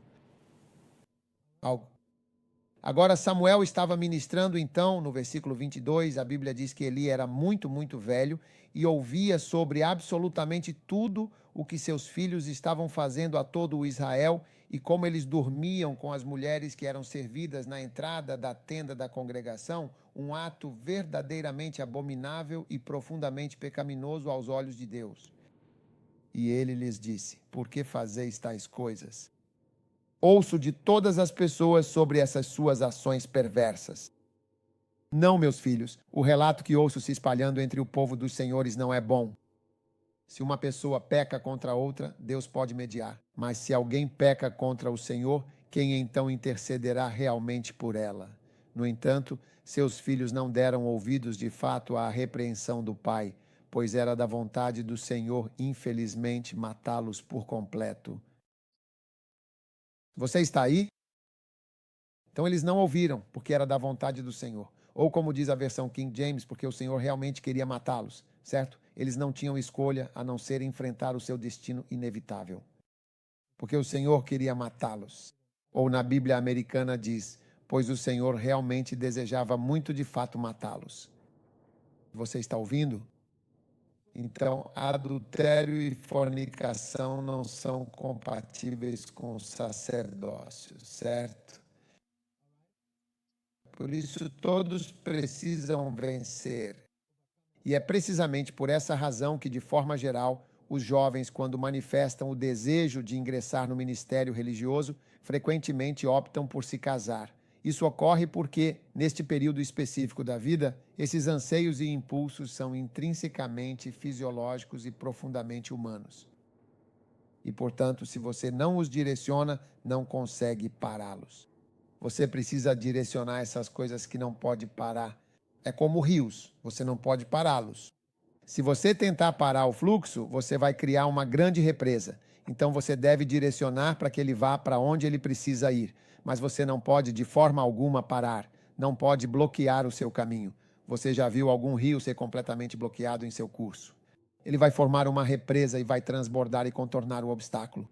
Agora Samuel estava ministrando, então, no versículo 22, a Bíblia diz que Eli era muito, muito velho e ouvia sobre absolutamente tudo o que seus filhos estavam fazendo a todo o Israel e como eles dormiam com as mulheres que eram servidas na entrada da tenda da congregação, um ato verdadeiramente abominável e profundamente pecaminoso aos olhos de Deus. E ele lhes disse: por que fazeis tais coisas? Ouço de todas as pessoas sobre essas suas ações perversas. Não, meus filhos, o relato que ouço se espalhando entre o povo dos senhores não é bom. Se uma pessoa peca contra outra, Deus pode mediar. Mas se alguém peca contra o Senhor, quem então intercederá realmente por ela? No entanto, seus filhos não deram ouvidos de fato à repreensão do pai, pois era da vontade do Senhor, infelizmente, matá-los por completo. Você está aí? Então eles não ouviram, porque era da vontade do Senhor. Ou como diz a versão King James, porque o Senhor realmente queria matá-los, certo? eles não tinham escolha a não ser enfrentar o seu destino inevitável. Porque o Senhor queria matá-los. Ou na Bíblia americana diz, pois o Senhor realmente desejava muito de fato matá-los. Você está ouvindo? Então, adultério e fornicação não são compatíveis com o sacerdócio, certo? Por isso, todos precisam vencer. E é precisamente por essa razão que, de forma geral, os jovens, quando manifestam o desejo de ingressar no ministério religioso, frequentemente optam por se casar. Isso ocorre porque, neste período específico da vida, esses anseios e impulsos são intrinsecamente fisiológicos e profundamente humanos. E, portanto, se você não os direciona, não consegue pará-los. Você precisa direcionar essas coisas que não pode parar. É como rios, você não pode pará-los. Se você tentar parar o fluxo, você vai criar uma grande represa. Então você deve direcionar para que ele vá para onde ele precisa ir. Mas você não pode de forma alguma parar. Não pode bloquear o seu caminho. Você já viu algum rio ser completamente bloqueado em seu curso? Ele vai formar uma represa e vai transbordar e contornar o obstáculo.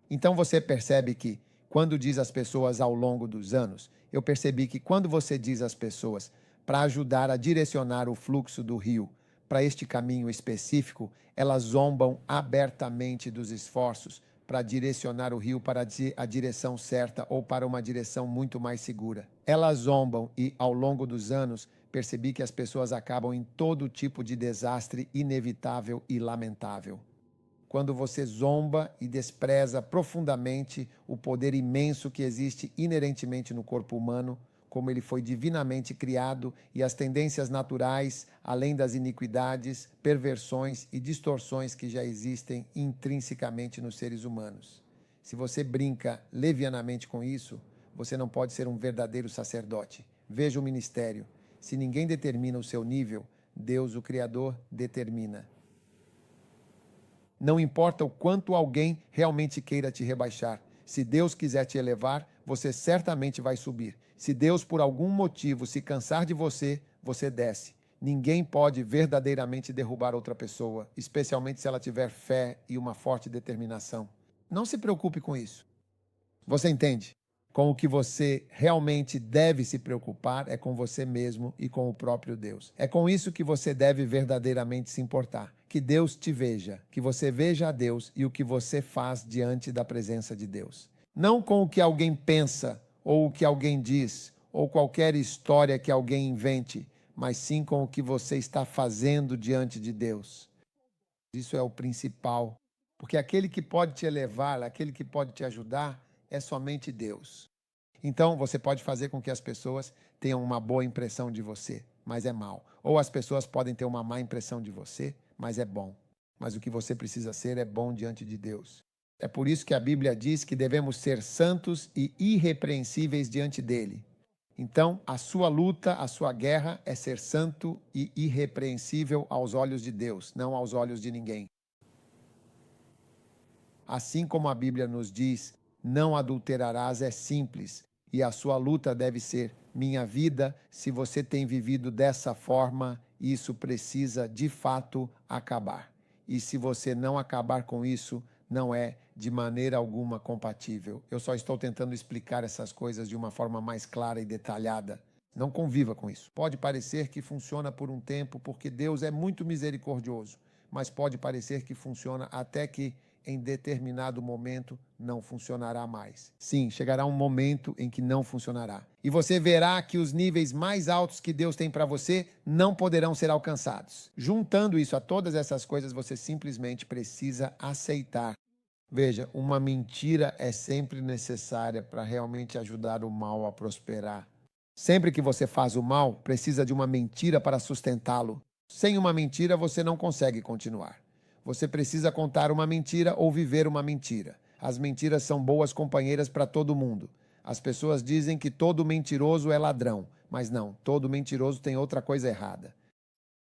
Então você percebe que, quando diz às pessoas ao longo dos anos, eu percebi que quando você diz às pessoas para ajudar a direcionar o fluxo do rio para este caminho específico, elas zombam abertamente dos esforços para direcionar o rio para a direção certa ou para uma direção muito mais segura. Elas zombam e, ao longo dos anos, percebi que as pessoas acabam em todo tipo de desastre inevitável e lamentável. Quando você zomba e despreza profundamente o poder imenso que existe inerentemente no corpo humano, como ele foi divinamente criado, e as tendências naturais, além das iniquidades, perversões e distorções que já existem intrinsecamente nos seres humanos. Se você brinca levianamente com isso, você não pode ser um verdadeiro sacerdote. Veja o ministério. Se ninguém determina o seu nível, Deus, o Criador, determina. Não importa o quanto alguém realmente queira te rebaixar. Se Deus quiser te elevar, você certamente vai subir. Se Deus, por algum motivo, se cansar de você, você desce. Ninguém pode verdadeiramente derrubar outra pessoa, especialmente se ela tiver fé e uma forte determinação. Não se preocupe com isso. Você entende? Com o que você realmente deve se preocupar é com você mesmo e com o próprio Deus. É com isso que você deve verdadeiramente se importar. Que Deus te veja, que você veja a Deus e o que você faz diante da presença de Deus. Não com o que alguém pensa, ou o que alguém diz, ou qualquer história que alguém invente, mas sim com o que você está fazendo diante de Deus. Isso é o principal, porque aquele que pode te elevar, aquele que pode te ajudar, é somente Deus. Então, você pode fazer com que as pessoas tenham uma boa impressão de você, mas é mal. Ou as pessoas podem ter uma má impressão de você, mas é bom. Mas o que você precisa ser é bom diante de Deus. É por isso que a Bíblia diz que devemos ser santos e irrepreensíveis diante dele. Então, a sua luta, a sua guerra é ser santo e irrepreensível aos olhos de Deus, não aos olhos de ninguém. Assim como a Bíblia nos diz, não adulterarás é simples, e a sua luta deve ser: minha vida, se você tem vivido dessa forma, isso precisa de fato acabar. E se você não acabar com isso, não é de maneira alguma compatível. Eu só estou tentando explicar essas coisas de uma forma mais clara e detalhada. Não conviva com isso. Pode parecer que funciona por um tempo, porque Deus é muito misericordioso, mas pode parecer que funciona até que, em determinado momento, não funcionará mais. Sim, chegará um momento em que não funcionará. E você verá que os níveis mais altos que Deus tem para você não poderão ser alcançados. Juntando isso a todas essas coisas, você simplesmente precisa aceitar. Veja, uma mentira é sempre necessária para realmente ajudar o mal a prosperar. Sempre que você faz o mal, precisa de uma mentira para sustentá-lo. Sem uma mentira, você não consegue continuar. Você precisa contar uma mentira ou viver uma mentira. As mentiras são boas companheiras para todo mundo. As pessoas dizem que todo mentiroso é ladrão, mas não, todo mentiroso tem outra coisa errada.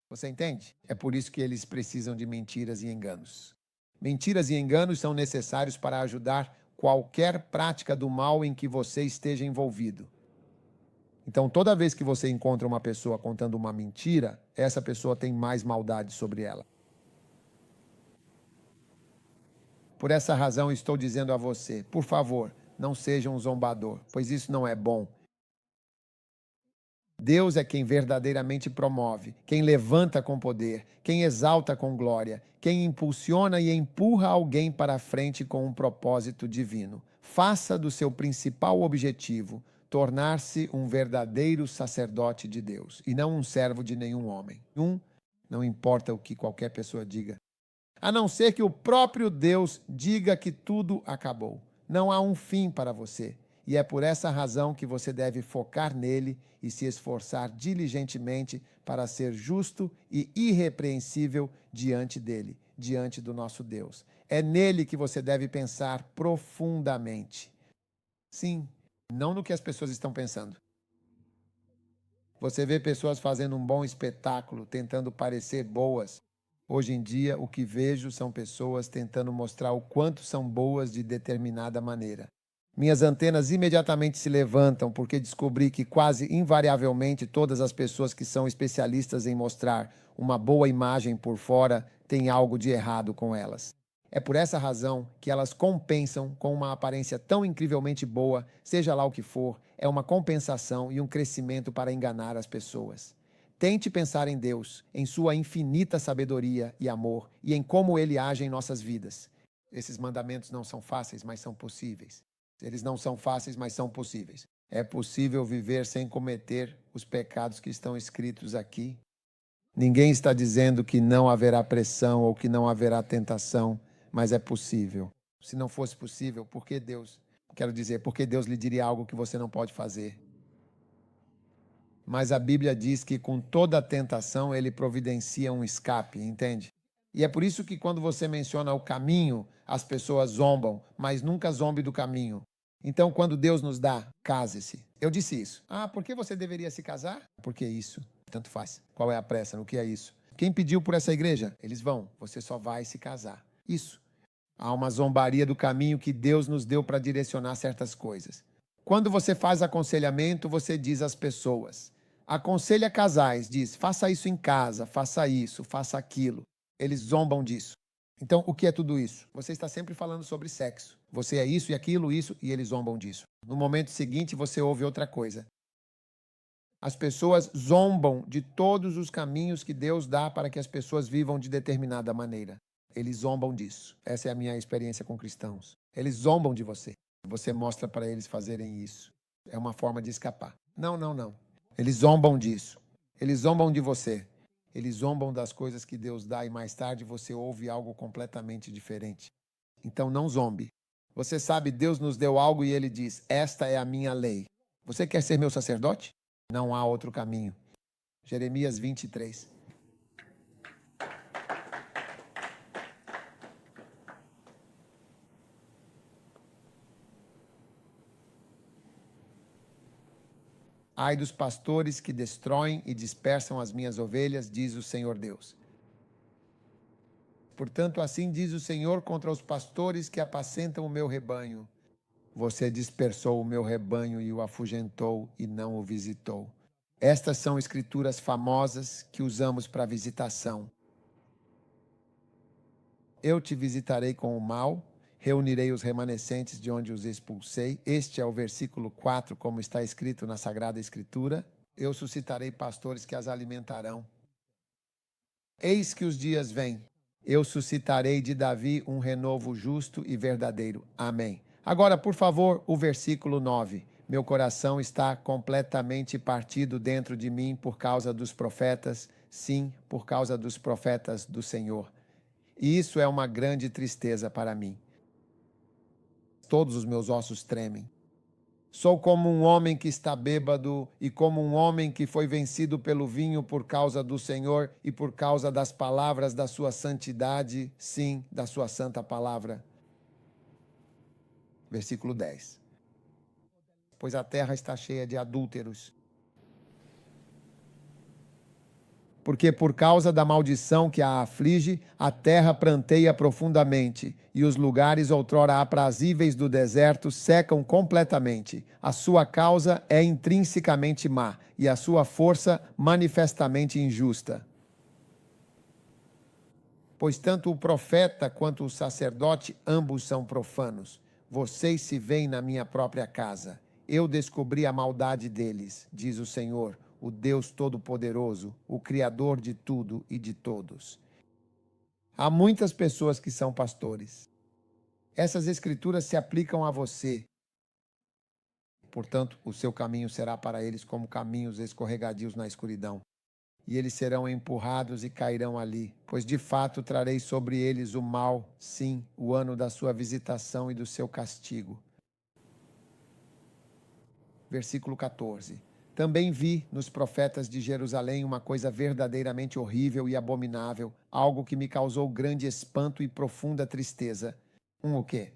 Você entende? É por isso que eles precisam de mentiras e enganos. Mentiras e enganos são necessários para ajudar qualquer prática do mal em que você esteja envolvido. Então, toda vez que você encontra uma pessoa contando uma mentira, essa pessoa tem mais maldade sobre ela. Por essa razão, estou dizendo a você, por favor, não seja um zombador, pois isso não é bom. Deus é quem verdadeiramente promove, quem levanta com poder, quem exalta com glória, quem impulsiona e empurra alguém para a frente com um propósito divino. Faça do seu principal objetivo tornar-se um verdadeiro sacerdote de Deus e não um servo de nenhum homem. Não importa o que qualquer pessoa diga, a não ser que o próprio Deus diga que tudo acabou. Não há um fim para você. E é por essa razão que você deve focar nele e se esforçar diligentemente para ser justo e irrepreensível diante dele, diante do nosso Deus. É nele que você deve pensar profundamente. Sim, não no que as pessoas estão pensando. Você vê pessoas fazendo um bom espetáculo, tentando parecer boas. Hoje em dia, o que vejo são pessoas tentando mostrar o quanto são boas de determinada maneira. Minhas antenas imediatamente se levantam porque descobri que quase invariavelmente todas as pessoas que são especialistas em mostrar uma boa imagem por fora têm algo de errado com elas. É por essa razão que elas compensam com uma aparência tão incrivelmente boa, seja lá o que for, é uma compensação e um crescimento para enganar as pessoas. Tente pensar em Deus, em sua infinita sabedoria e amor e em como ele age em nossas vidas. Esses mandamentos não são fáceis, mas são possíveis. Eles não são fáceis, mas são possíveis. É possível viver sem cometer os pecados que estão escritos aqui. Ninguém está dizendo que não haverá pressão ou que não haverá tentação, mas é possível. Se não fosse possível, por que Deus? Quero dizer, por que Deus lhe diria algo que você não pode fazer? Mas a Bíblia diz que com toda a tentação ele providencia um escape, entende? E é por isso que quando você menciona o caminho, as pessoas zombam, mas nunca zombe do caminho. Então, quando Deus nos dá, case-se. Eu disse isso. Ah, por que você deveria se casar? Por que isso? Tanto faz. Qual é a pressa? O que é isso? Quem pediu por essa igreja? Eles vão. Você só vai se casar. Isso. Há uma zombaria do caminho que Deus nos deu para direcionar certas coisas. Quando você faz aconselhamento, você diz às pessoas. Aconselha casais, diz, faça isso em casa, faça isso, faça aquilo. Eles zombam disso. Então, o que é tudo isso? Você está sempre falando sobre sexo. Você é isso e aquilo, isso, e eles zombam disso. No momento seguinte, você ouve outra coisa. As pessoas zombam de todos os caminhos que Deus dá para que as pessoas vivam de determinada maneira. Eles zombam disso. Essa é a minha experiência com cristãos. Eles zombam de você. Você mostra para eles fazerem isso. É uma forma de escapar. Não, não, não. Eles zombam disso. Eles zombam de você. Eles zombam das coisas que Deus dá e mais tarde você ouve algo completamente diferente. Então não zombe. Você sabe, Deus nos deu algo e ele diz, esta é a minha lei. Você quer ser meu sacerdote? Não há outro caminho. Jeremias 23. Ai dos pastores que destroem e dispersam as minhas ovelhas, diz o Senhor Deus. Portanto, assim diz o Senhor contra os pastores que apacentam o meu rebanho. Você dispersou o meu rebanho e o afugentou e não o visitou. Estas são escrituras famosas que usamos para visitação. Eu te visitarei com o mal, reunirei os remanescentes de onde os expulsei. Este é o versículo 4, como está escrito na Sagrada Escritura. Eu suscitarei pastores que as alimentarão. Eis que os dias vêm. Eu suscitarei de Davi um renovo justo e verdadeiro. Amém. Agora, por favor, o versículo 9. Meu coração está completamente partido dentro de mim por causa dos profetas, sim, por causa dos profetas do Senhor. E isso é uma grande tristeza para mim. Todos os meus ossos tremem. Sou como um homem que está bêbado e como um homem que foi vencido pelo vinho por causa do Senhor e por causa das palavras da sua santidade, sim, da sua santa palavra. Versículo 10. Pois a terra está cheia de adúlteros. Porque por causa da maldição que a aflige, a terra pranteia profundamente, e os lugares outrora aprazíveis do deserto secam completamente. A sua causa é intrinsecamente má, e a sua força manifestamente injusta. Pois tanto o profeta quanto o sacerdote, ambos são profanos. Vocês se veem na minha própria casa. Eu descobri a maldade deles, diz o Senhor, o Deus Todo-Poderoso, o Criador de tudo e de todos. Há muitas pessoas que são pastores. Essas escrituras se aplicam a você. Portanto, o seu caminho será para eles como caminhos escorregadios na escuridão. E eles serão empurrados e cairão ali, pois de fato trarei sobre eles o mal, sim, o ano da sua visitação e do seu castigo. Versículo 14. Também vi nos profetas de Jerusalém uma coisa verdadeiramente horrível e abominável, algo que me causou grande espanto e profunda tristeza. O quê?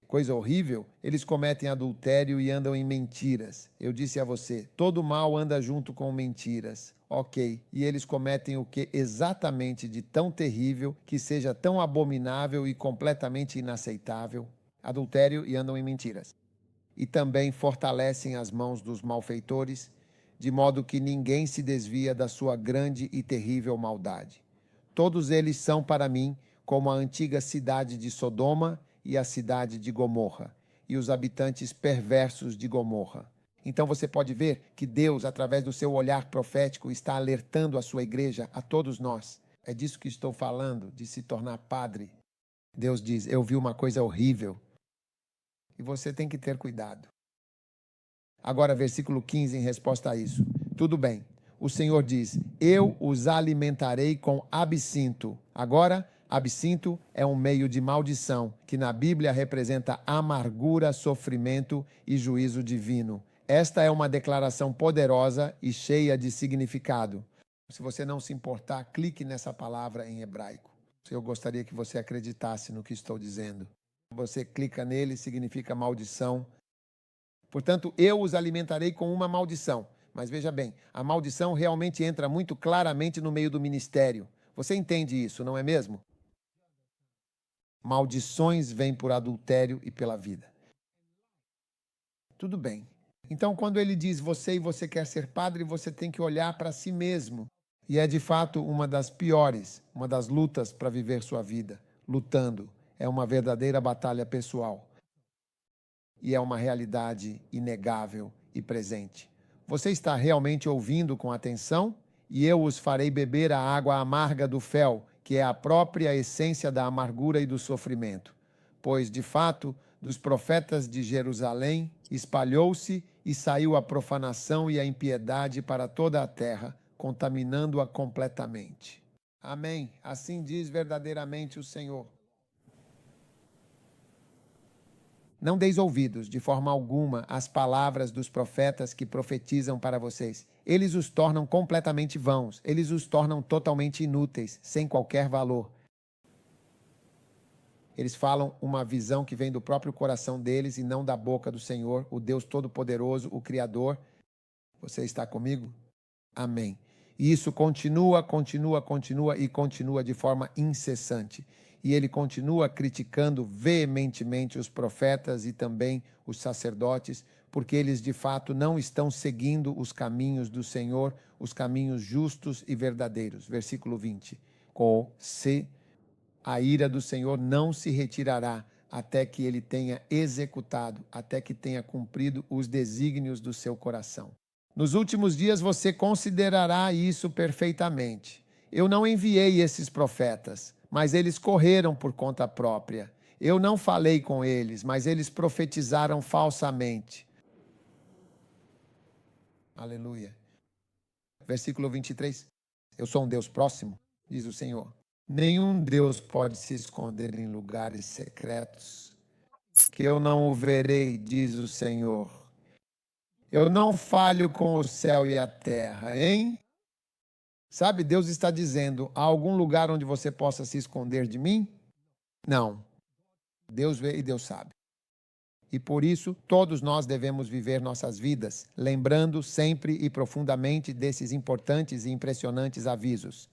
Coisa horrível? Eles cometem adultério e andam em mentiras. Eu disse a você, todo mal anda junto com mentiras. Ok, e eles cometem o que exatamente de tão terrível, que seja tão abominável e completamente inaceitável? Adultério e andam em mentiras. E também fortalecem as mãos dos malfeitores, de modo que ninguém se desvia da sua grande e terrível maldade. Todos eles são para mim como a antiga cidade de Sodoma e a cidade de Gomorra, e os habitantes perversos de Gomorra. Então você pode ver que Deus, através do seu olhar profético, está alertando a sua igreja, a todos nós. É disso que estou falando, de se tornar padre. Deus diz, eu vi uma coisa horrível. E você tem que ter cuidado. Agora, versículo 15, em resposta a isso. Tudo bem. O Senhor diz, eu os alimentarei com absinto. Agora, absinto é um meio de maldição, que na Bíblia representa amargura, sofrimento e juízo divino. Esta é uma declaração poderosa e cheia de significado. Se você não se importar, clique nessa palavra em hebraico. Eu gostaria que você acreditasse no que estou dizendo. Você clica nele, significa maldição. Portanto, eu os alimentarei com uma maldição. Mas veja bem, a maldição realmente entra muito claramente no meio do ministério. Você entende isso, não é mesmo? Maldições vêm por adultério e pela vida. Tudo bem. Então, quando ele diz você e você quer ser padre, você tem que olhar para si mesmo. E é de fato uma das piores, uma das lutas para viver sua vida. Lutando. É uma verdadeira batalha pessoal. E é uma realidade inegável e presente. Você está realmente ouvindo com atenção? E eu os farei beber a água amarga do fel, que é a própria essência da amargura e do sofrimento. Pois, de fato, dos profetas de Jerusalém espalhou-se e saiu a profanação e a impiedade para toda a terra, contaminando-a completamente. Amém. Assim diz verdadeiramente o Senhor. Não deis ouvidos, de forma alguma, às palavras dos profetas que profetizam para vocês. Eles os tornam completamente vãos, eles os tornam totalmente inúteis, sem qualquer valor. Eles falam uma visão que vem do próprio coração deles e não da boca do Senhor, o Deus Todo-Poderoso, o Criador. Você está comigo? Amém. E isso continua e continua de forma incessante. E ele continua criticando veementemente os profetas e também os sacerdotes, porque eles de fato não estão seguindo os caminhos do Senhor, os caminhos justos e verdadeiros. Versículo 20. Se a ira do Senhor não se retirará até que ele tenha executado, até que tenha cumprido os desígnios do seu coração. Nos últimos dias você considerará isso perfeitamente. Eu não enviei esses profetas, mas eles correram por conta própria. Eu não falei com eles, mas eles profetizaram falsamente. Aleluia. Versículo 23. Eu sou um Deus próximo, diz o Senhor. Nenhum Deus pode se esconder em lugares secretos, que eu não o verei, diz o Senhor. Eu não falho com o céu e a terra, hein? Sabe, Deus está dizendo, há algum lugar onde você possa se esconder de mim? Não. Deus vê e Deus sabe. E por isso, todos nós devemos viver nossas vidas, lembrando sempre e profundamente desses importantes e impressionantes avisos.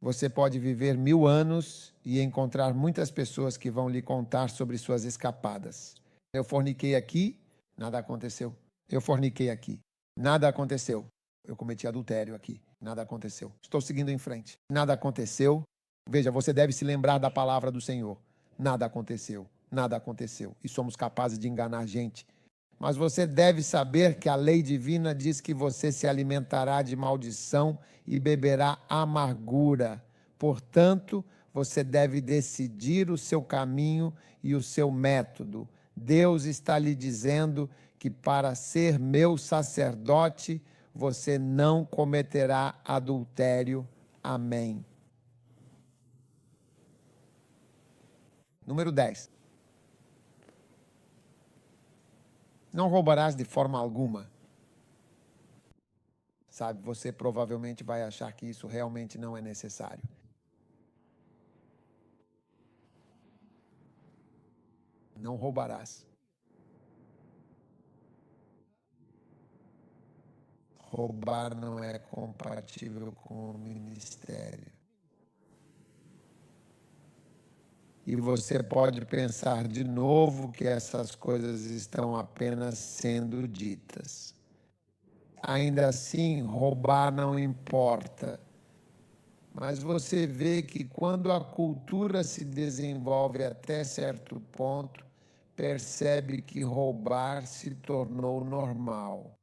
Você pode viver 1000 anos e encontrar muitas pessoas que vão lhe contar sobre suas escapadas. Eu forniquei aqui, nada aconteceu. Eu forniquei aqui, nada aconteceu. Eu cometi adultério aqui, nada aconteceu. Estou seguindo em frente, nada aconteceu. Veja, você deve se lembrar da palavra do Senhor. Nada aconteceu, nada aconteceu. E somos capazes de enganar gente. Mas você deve saber que a lei divina diz que você se alimentará de maldição e beberá amargura. Portanto, você deve decidir o seu caminho e o seu método. Deus está lhe dizendo que para ser meu sacerdote, você não cometerá adultério. Amém. Número 10. Não roubarás de forma alguma. Sabe, você provavelmente vai achar que isso realmente não é necessário. Não roubarás. Roubar não é compatível com o ministério. E você pode pensar de novo que essas coisas estão apenas sendo ditas. Ainda assim, roubar não importa. Mas você vê que quando a cultura se desenvolve até certo ponto, percebe que roubar se tornou normal.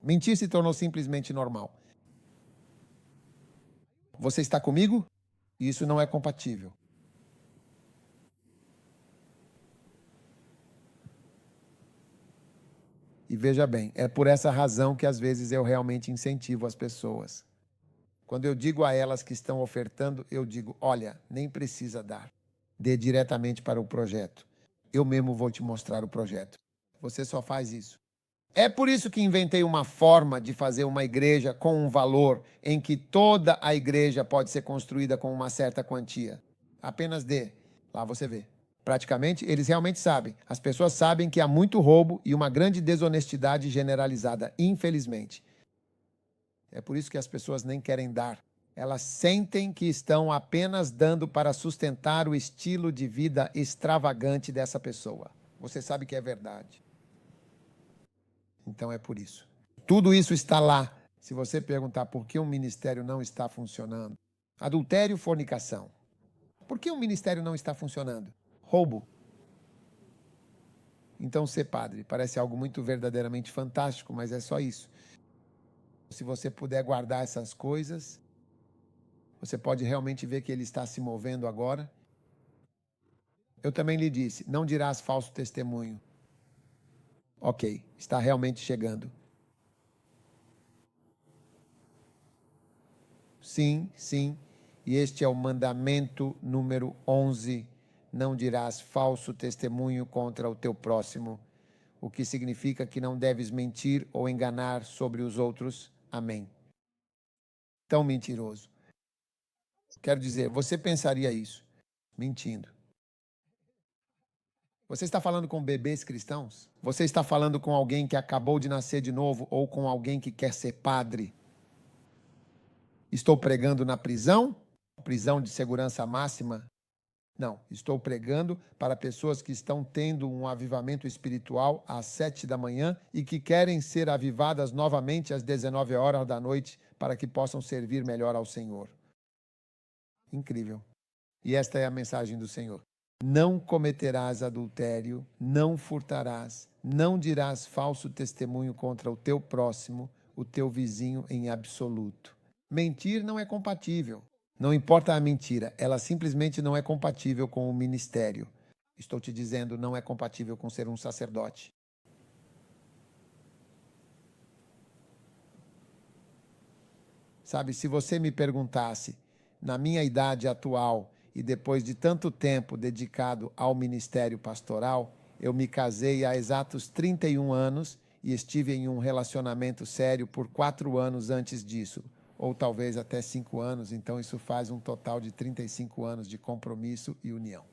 Mentir se tornou simplesmente normal. Você está comigo? Isso não é compatível. E veja bem, é por essa razão que às vezes eu realmente incentivo as pessoas. Quando eu digo a elas que estão ofertando, eu digo, olha, nem precisa dar. Dê diretamente para o projeto. Eu mesmo vou te mostrar o projeto. Você só faz isso. É por isso que inventei uma forma de fazer uma igreja com um valor em que toda a igreja pode ser construída com uma certa quantia. Apenas dê. Lá você vê. Praticamente, eles realmente sabem. As pessoas sabem que há muito roubo e uma grande desonestidade generalizada, infelizmente. É por isso que as pessoas nem querem dar. Elas sentem que estão apenas dando para sustentar o estilo de vida extravagante dessa pessoa. Você sabe que é verdade. Então é por isso. Tudo isso está lá. Se você perguntar por que um ministério não está funcionando. Adultério, fornicação. Por que um ministério não está funcionando? Roubo. Então ser padre parece algo muito verdadeiramente fantástico, mas é só isso. Se você puder guardar essas coisas, você pode realmente ver que ele está se movendo agora. Eu também lhe disse, não dirás falso testemunho. Ok, está realmente chegando. Sim, sim. E este é o mandamento número 11. Não dirás falso testemunho contra o teu próximo, o que significa que não deves mentir ou enganar sobre os outros. Amém. Tão mentiroso. Quero dizer, você pensaria isso, mentindo. Você está falando com bebês cristãos? Você está falando com alguém que acabou de nascer de novo ou com alguém que quer ser padre? Estou pregando na prisão? Prisão de segurança máxima? Não, estou pregando para pessoas que estão tendo um avivamento espiritual às 7 da manhã e que querem ser avivadas novamente às 19 horas da noite para que possam servir melhor ao Senhor. Incrível. E esta é a mensagem do Senhor. Não cometerás adultério, não furtarás, não dirás falso testemunho contra o teu próximo, o teu vizinho em absoluto. Mentir não é compatível. Não importa a mentira, ela simplesmente não é compatível com o ministério. Estou te dizendo, não é compatível com ser um sacerdote. Sabe, se você me perguntasse, na minha idade atual e depois de tanto tempo dedicado ao ministério pastoral, eu me casei há exatos 31 anos e estive em um relacionamento sério por 4 anos antes disso, ou talvez até 5 anos, então isso faz um total de 35 anos de compromisso e união.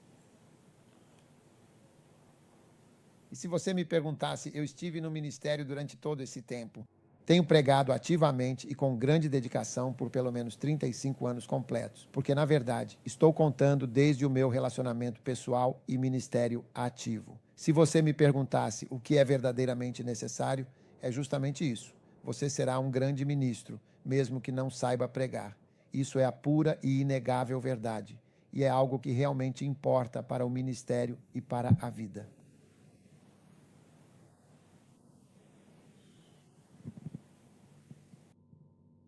E se você me perguntasse, eu estive no ministério durante todo esse tempo. Tenho pregado ativamente e com grande dedicação por pelo menos 35 anos completos, porque, na verdade, estou contando desde o meu relacionamento pessoal e ministério ativo. Se você me perguntasse o que é verdadeiramente necessário, é justamente isso. Você será um grande ministro, mesmo que não saiba pregar. Isso é a pura e inegável verdade, e é algo que realmente importa para o ministério e para a vida.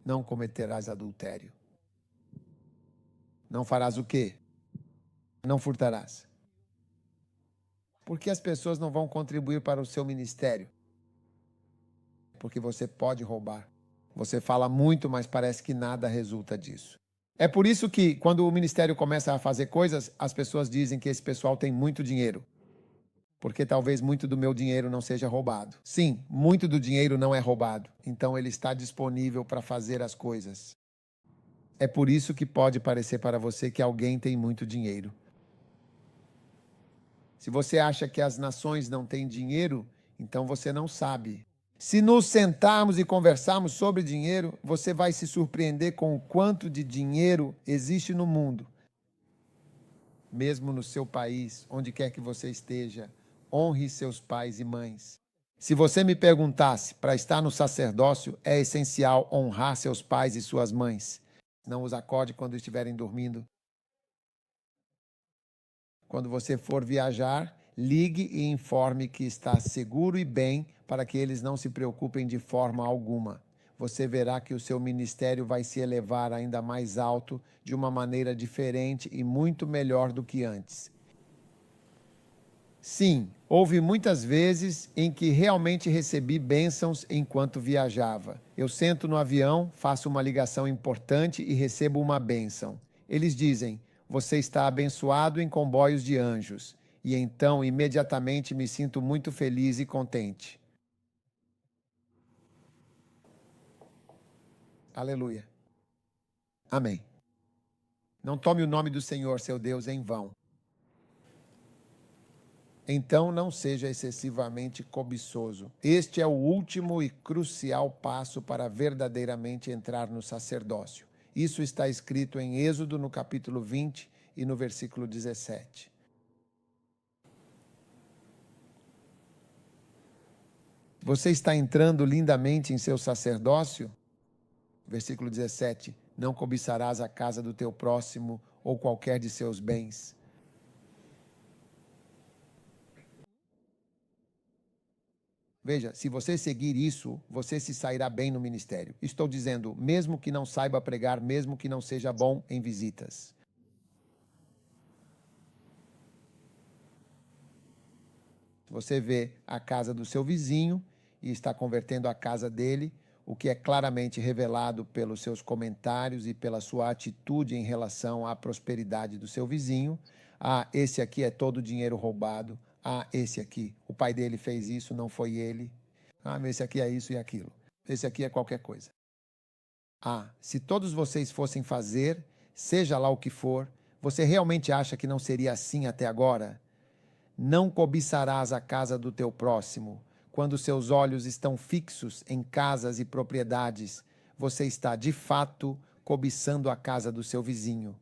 Não cometerás adultério. Não farás o quê? Não furtarás. Por que as pessoas não vão contribuir para o seu ministério? Porque você pode roubar. Você fala muito, mas parece que nada resulta disso. É por isso que, quando o ministério começa a fazer coisas, as pessoas dizem que esse pessoal tem muito dinheiro. Porque talvez muito do meu dinheiro não seja roubado. Sim, muito do dinheiro não é roubado. Então ele está disponível para fazer as coisas. É por isso que pode parecer para você que alguém tem muito dinheiro. Se você acha que as nações não têm dinheiro, então você não sabe. Se nos sentarmos e conversarmos sobre dinheiro, você vai se surpreender com o quanto de dinheiro existe no mundo. Mesmo no seu país, onde quer que você esteja, honre seus pais e mães. Se você me perguntasse, para estar no sacerdócio, é essencial honrar seus pais e suas mães. Não os acorde quando estiverem dormindo. Quando você for viajar, ligue e informe que está seguro e bem para que eles não se preocupem de forma alguma. Você verá que o seu ministério vai se elevar ainda mais alto, de uma maneira diferente e muito melhor do que antes. Sim, houve muitas vezes em que realmente recebi bênçãos enquanto viajava. Eu sento no avião, faço uma ligação importante e recebo uma bênção. Eles dizem: você está abençoado em comboios de anjos. E então, imediatamente, me sinto muito feliz e contente. Aleluia. Amém. Não tome o nome do Senhor, seu Deus, em vão. Então, não seja excessivamente cobiçoso. Este é o último e crucial passo para verdadeiramente entrar no sacerdócio. Isso está escrito em Êxodo, no capítulo 20 e no versículo 17. Você está entrando lindamente em seu sacerdócio? Versículo 17. Não cobiçarás a casa do teu próximo ou qualquer de seus bens. Veja, se você seguir isso, você se sairá bem no ministério. Estou dizendo, mesmo que não saiba pregar, mesmo que não seja bom em visitas. Você vê a casa do seu vizinho e está convertendo a casa dele, o que é claramente revelado pelos seus comentários e pela sua atitude em relação à prosperidade do seu vizinho. Ah, esse aqui é todo dinheiro roubado. Ah, esse aqui, o pai dele fez isso, não foi ele. Ah, mas esse aqui é isso e aquilo. Esse aqui é qualquer coisa. Ah, se todos vocês fossem fazer, seja lá o que for, você realmente acha que não seria assim até agora? Não cobiçarás a casa do teu próximo. Quando seus olhos estão fixos em casas e propriedades, você está, de fato, cobiçando a casa do seu vizinho.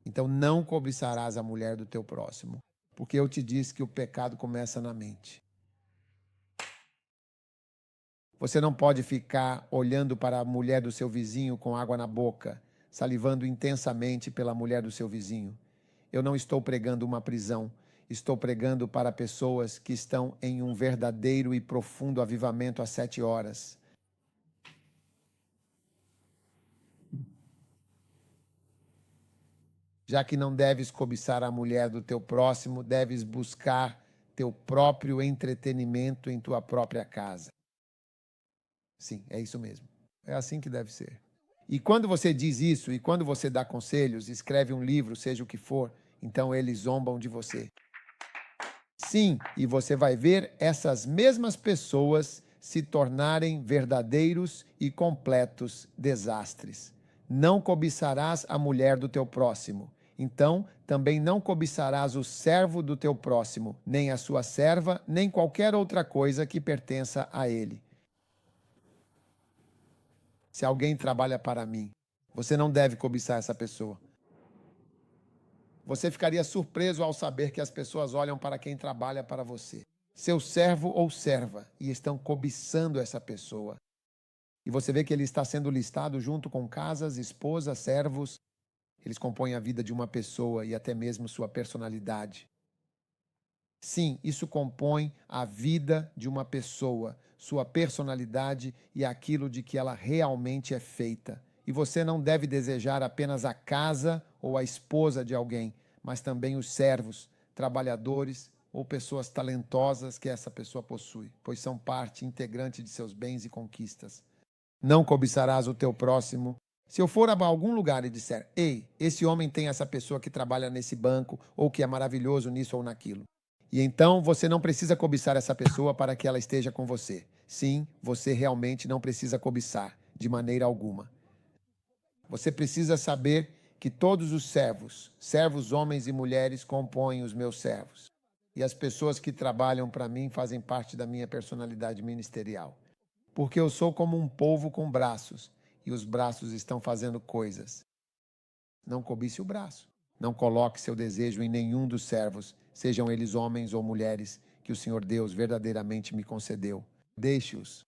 Então, não cobiçarás a mulher do teu próximo, porque eu te disse que o pecado começa na mente. Você não pode ficar olhando para a mulher do seu vizinho com água na boca, salivando intensamente pela mulher do seu vizinho. Eu não estou pregando uma prisão, estou pregando para pessoas que estão em um verdadeiro e profundo avivamento às 7 horas. Já que não deves cobiçar a mulher do teu próximo, deves buscar teu próprio entretenimento em tua própria casa. Sim, é isso mesmo. É assim que deve ser. E quando você diz isso, e quando você dá conselhos, escreve um livro, seja o que for, então eles zombam de você. Sim, e você vai ver essas mesmas pessoas se tornarem verdadeiros e completos desastres. Não cobiçarás a mulher do teu próximo. Então, também não cobiçarás o servo do teu próximo, nem a sua serva, nem qualquer outra coisa que pertença a ele. Se alguém trabalha para mim, você não deve cobiçar essa pessoa. Você ficaria surpreso ao saber que as pessoas olham para quem trabalha para você, seu servo ou serva, e estão cobiçando essa pessoa. E você vê que ele está sendo listado junto com casas, esposas, servos. Eles compõem a vida de uma pessoa e até mesmo sua personalidade. Sim, isso compõe a vida de uma pessoa, sua personalidade e aquilo de que ela realmente é feita. E você não deve desejar apenas a casa ou a esposa de alguém, mas também os servos, trabalhadores ou pessoas talentosas que essa pessoa possui, pois são parte integrante de seus bens e conquistas. Não cobiçarás o teu próximo. Se eu for a algum lugar e disser, ei, esse homem tem essa pessoa que trabalha nesse banco ou que é maravilhoso nisso ou naquilo. E então você não precisa cobiçar essa pessoa para que ela esteja com você. Sim, você realmente não precisa cobiçar, de maneira alguma. Você precisa saber que todos os servos, servos homens e mulheres, compõem os meus servos. E as pessoas que trabalham para mim fazem parte da minha personalidade ministerial. Porque eu sou como um polvo com braços, e os braços estão fazendo coisas. Não cobice o braço. Não coloque seu desejo em nenhum dos servos, sejam eles homens ou mulheres, que o Senhor Deus verdadeiramente me concedeu. Deixe-os.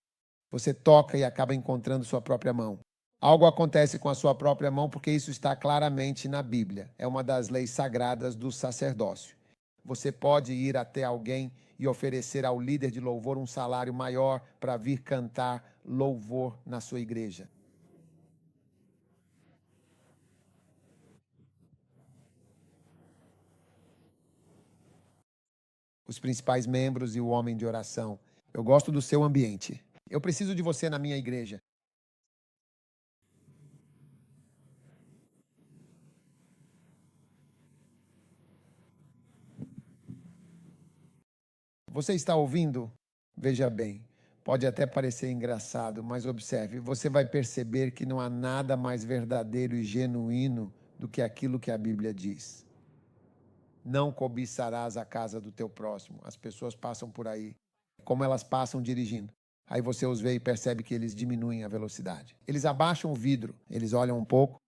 Você toca e acaba encontrando sua própria mão. Algo acontece com a sua própria mão porque isso está claramente na Bíblia. É uma das leis sagradas do sacerdócio. Você pode ir até alguém e oferecer ao líder de louvor um salário maior para vir cantar louvor na sua igreja. Os principais membros e o homem de oração. Eu gosto do seu ambiente. Eu preciso de você na minha igreja. Você está ouvindo? Veja bem, pode até parecer engraçado, mas observe, você vai perceber que não há nada mais verdadeiro e genuíno do que aquilo que a Bíblia diz. Não cobiçarás a casa do teu próximo. As pessoas passam por aí, como elas passam dirigindo. Aí você os vê e percebe que eles diminuem a velocidade. Eles abaixam o vidro, eles olham um pouco,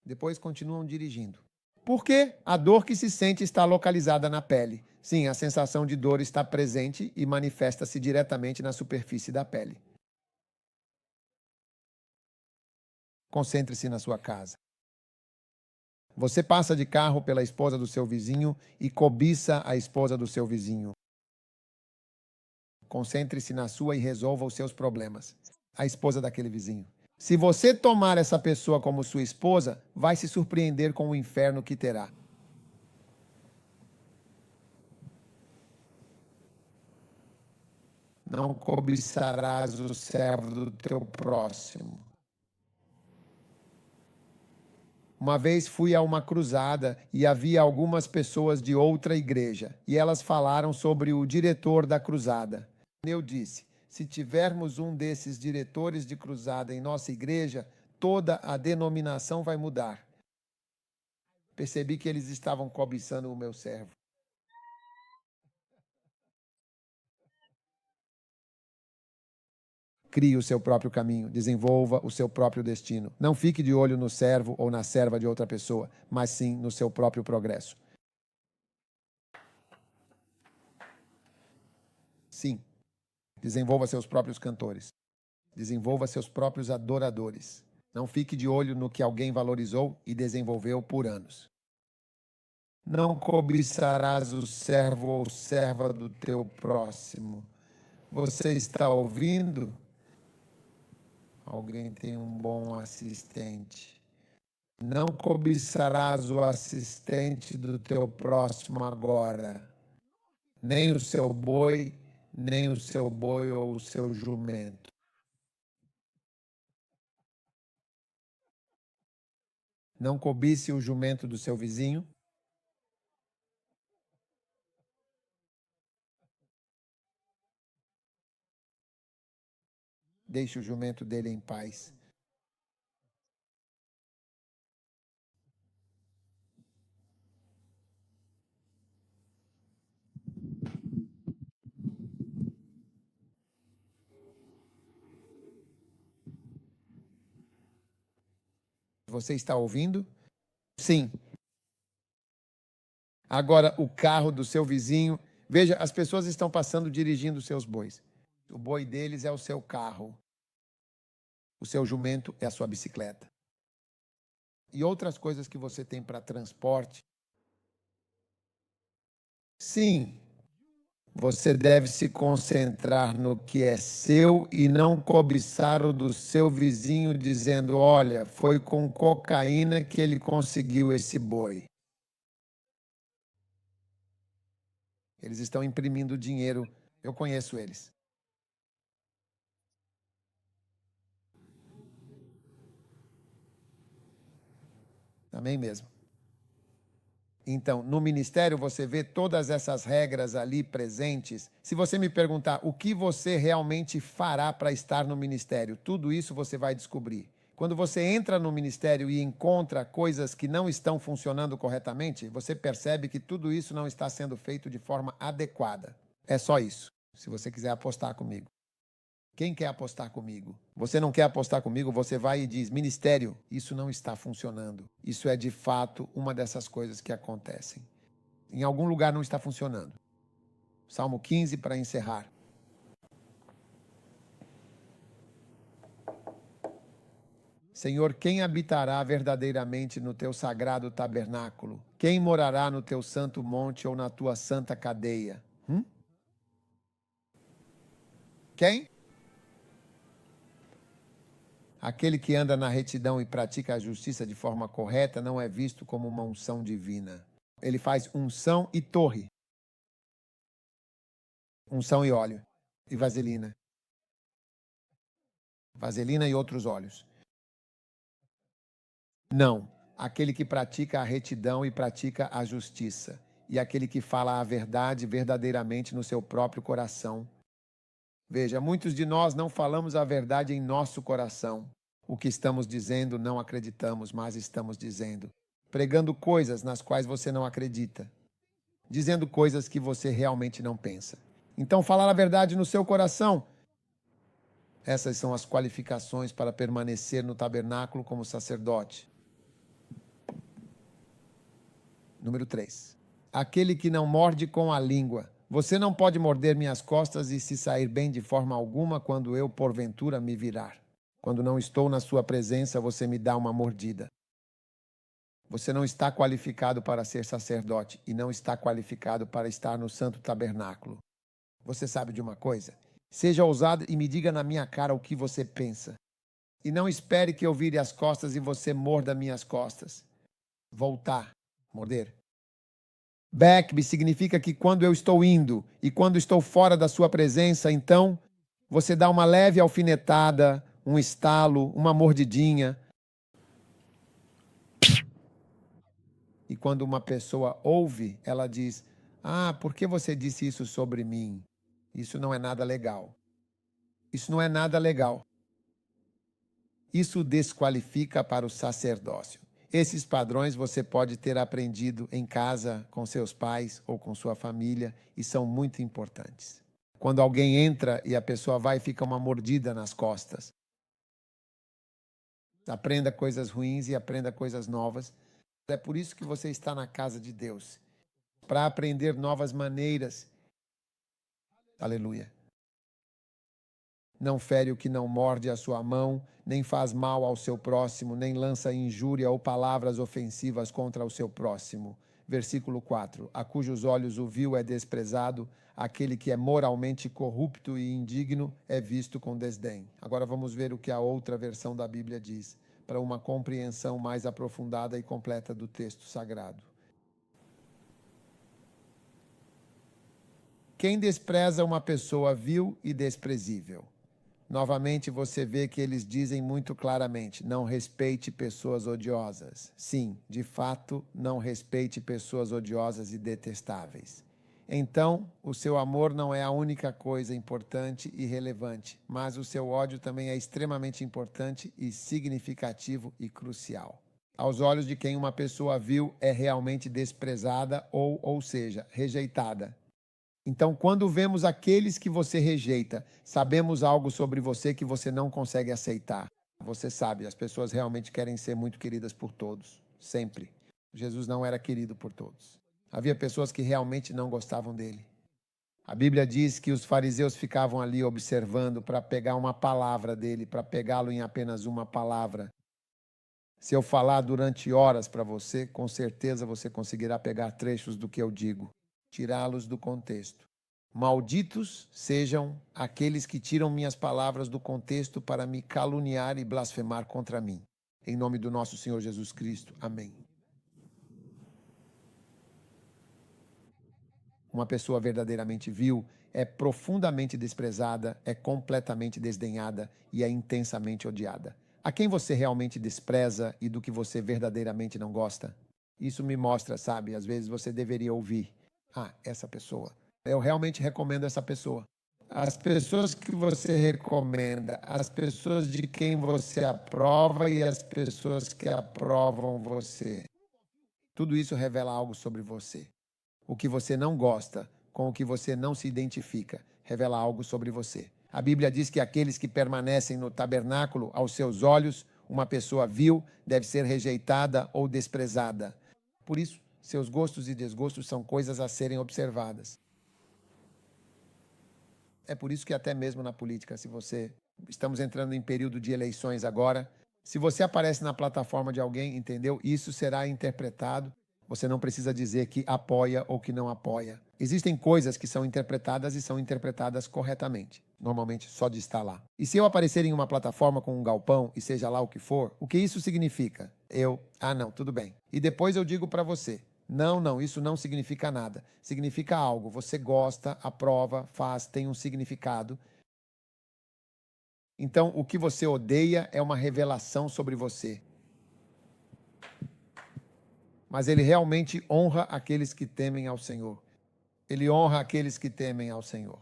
depois continuam dirigindo. Porque a dor que se sente está localizada na pele. Sim, a sensação de dor está presente e manifesta-se diretamente na superfície da pele. Concentre-se na sua casa. Você passa de carro pela esposa do seu vizinho e cobiça a esposa do seu vizinho. Concentre-se na sua e resolva os seus problemas. A esposa daquele vizinho. Se você tomar essa pessoa como sua esposa, vai se surpreender com o inferno que terá. Não cobiçarás o servo do teu próximo. Uma vez fui a uma cruzada e havia algumas pessoas de outra igreja, e elas falaram sobre o diretor da cruzada. Eu disse, se tivermos um desses diretores de cruzada em nossa igreja, toda a denominação vai mudar. Percebi que eles estavam cobiçando o meu servo. Crie o seu próprio caminho, desenvolva o seu próprio destino. Não fique de olho no servo ou na serva de outra pessoa, mas sim no seu próprio progresso. Sim, desenvolva seus próprios cantores. Desenvolva seus próprios adoradores. Não fique de olho no que alguém valorizou e desenvolveu por anos. Não cobiçarás o servo ou serva do teu próximo. Você está ouvindo? Alguém tem um bom assistente. Não cobiçarás o assistente do teu próximo agora, nem o seu boi, nem o seu boi ou o seu jumento. Não cobice o jumento do seu vizinho. Deixe o jumento dele em paz. Você está ouvindo? Sim. Agora, o carro do seu vizinho. Veja, as pessoas estão passando dirigindo seus bois. O boi deles é o seu carro. O seu jumento é a sua bicicleta. E outras coisas que você tem para transporte. Sim, você deve se concentrar no que é seu e não cobiçar o do seu vizinho, dizendo: olha, foi com cocaína que ele conseguiu esse boi. Eles estão imprimindo dinheiro. Eu conheço eles. Amém mesmo. Então, no ministério você vê todas essas regras ali presentes. Se você me perguntar o que você realmente fará para estar no ministério, tudo isso você vai descobrir. Quando você entra no ministério e encontra coisas que não estão funcionando corretamente, você percebe que tudo isso não está sendo feito de forma adequada. É só isso, se você quiser apostar comigo. Quem quer apostar comigo? Você não quer apostar comigo? Você vai e diz: ministério, isso não está funcionando. Isso é de fato uma dessas coisas que acontecem. Em algum lugar não está funcionando. Salmo 15 para encerrar. Senhor, quem habitará verdadeiramente no teu sagrado tabernáculo? Quem morará no teu santo monte ou na tua santa cadeia? Quem? Aquele que anda na retidão e pratica a justiça de forma correta não é visto como uma unção divina. Ele faz unção e torre. Unção e óleo. E vaselina. Vaselina e outros óleos. Não. Aquele que pratica a retidão e pratica a justiça. E aquele que fala a verdade verdadeiramente no seu próprio coração. Veja, muitos de nós não falamos a verdade em nosso coração. O que estamos dizendo não acreditamos, mas estamos dizendo. Pregando coisas nas quais você não acredita. Dizendo coisas que você realmente não pensa. Então, falar a verdade no seu coração. Essas são as qualificações para permanecer no tabernáculo como sacerdote. Número 3. Aquele que não morde com a língua. Você não pode morder minhas costas e se sair bem de forma alguma quando eu, porventura, me virar. Quando não estou na sua presença, você me dá uma mordida. Você não está qualificado para ser sacerdote e não está qualificado para estar no santo tabernáculo. Você sabe de uma coisa? Seja ousado e me diga na minha cara o que você pensa. E não espere que eu vire as costas e você morda minhas costas. Voltar. Morder. Back significa que quando eu estou indo e quando estou fora da sua presença, então você dá uma leve alfinetada, um estalo, uma mordidinha. E quando uma pessoa ouve, ela diz: ah, por que você disse isso sobre mim? Isso não é nada legal. Isso não é nada legal. Isso desqualifica para o sacerdócio. Esses padrões você pode ter aprendido em casa, com seus pais ou com sua família, e são muito importantes. Quando alguém entra e a pessoa vai e fica uma mordida nas costas. Aprenda coisas ruins e aprenda coisas novas. É por isso que você está na casa de Deus, para aprender novas maneiras. Aleluia. Não fere o que não morde a sua mão, nem faz mal ao seu próximo, nem lança injúria ou palavras ofensivas contra o seu próximo. Versículo 4. A cujos olhos o vil é desprezado, aquele que é moralmente corrupto e indigno é visto com desdém. Agora vamos ver o que a outra versão da Bíblia diz, para uma compreensão mais aprofundada e completa do texto sagrado. Quem despreza uma pessoa vil e desprezível? Novamente você vê que eles dizem muito claramente: não respeite pessoas odiosas. Sim, de fato, não respeite pessoas odiosas e detestáveis. Então, o seu amor não é a única coisa importante e relevante, mas o seu ódio também é extremamente importante e significativo e crucial. Aos olhos de quem uma pessoa vil é realmente desprezada ou seja, rejeitada. Então, quando vemos aqueles que você rejeita, sabemos algo sobre você que você não consegue aceitar. Você sabe, as pessoas realmente querem ser muito queridas por todos, sempre. Jesus não era querido por todos. Havia pessoas que realmente não gostavam dele. A Bíblia diz que os fariseus ficavam ali observando para pegar uma palavra dele, para pegá-lo em apenas uma palavra. Se eu falar durante horas para você, com certeza você conseguirá pegar trechos do que eu digo, tirá-los do contexto. Malditos sejam aqueles que tiram minhas palavras do contexto para me caluniar e blasfemar contra mim. Em nome do nosso Senhor Jesus Cristo. Amém. Uma pessoa verdadeiramente vil é profundamente desprezada, é completamente desdenhada e é intensamente odiada. A quem você realmente despreza e do que você verdadeiramente não gosta? Isso me mostra, sabe? Às vezes você deveria ouvir. Ah, essa pessoa. Eu realmente recomendo essa pessoa. As pessoas que você recomenda, as pessoas de quem você aprova e as pessoas que aprovam você. Tudo isso revela algo sobre você. O que você não gosta, com o que você não se identifica, revela algo sobre você. A Bíblia diz que aqueles que permanecem no tabernáculo, aos seus olhos, uma pessoa vil deve ser rejeitada ou desprezada. Por isso, seus gostos e desgostos são coisas a serem observadas. É por isso que até mesmo na política, estamos entrando em período de eleições agora, se você aparece na plataforma de alguém, entendeu? Isso será interpretado. Você não precisa dizer que apoia ou que não apoia. Existem coisas que são interpretadas e são interpretadas corretamente. Normalmente só de estar lá. E se eu aparecer em uma plataforma com um galpão, e seja lá o que for, o que isso significa? Não, tudo bem. E depois eu digo para você, não, isso não significa nada. Significa algo. Você gosta, aprova, faz, tem um significado. Então, o que você odeia é uma revelação sobre você. Mas ele realmente honra aqueles que temem ao Senhor. Ele honra aqueles que temem ao Senhor.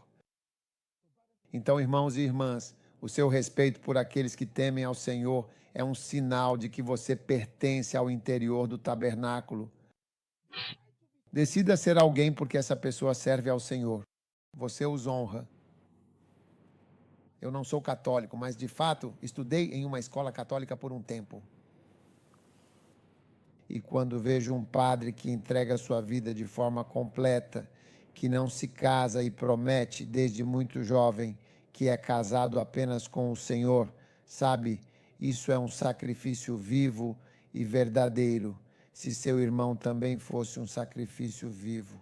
Então, irmãos e irmãs, o seu respeito por aqueles que temem ao Senhor é um sinal de que você pertence ao interior do tabernáculo. Decida ser alguém porque essa pessoa serve ao Senhor. Você os honra. Eu não sou católico, mas de fato estudei em uma escola católica por um tempo. E quando vejo um padre que entrega sua vida de forma completa, que não se casa e promete desde muito jovem que é casado apenas com o Senhor, sabe, isso é um sacrifício vivo e verdadeiro, se seu irmão também fosse um sacrifício vivo.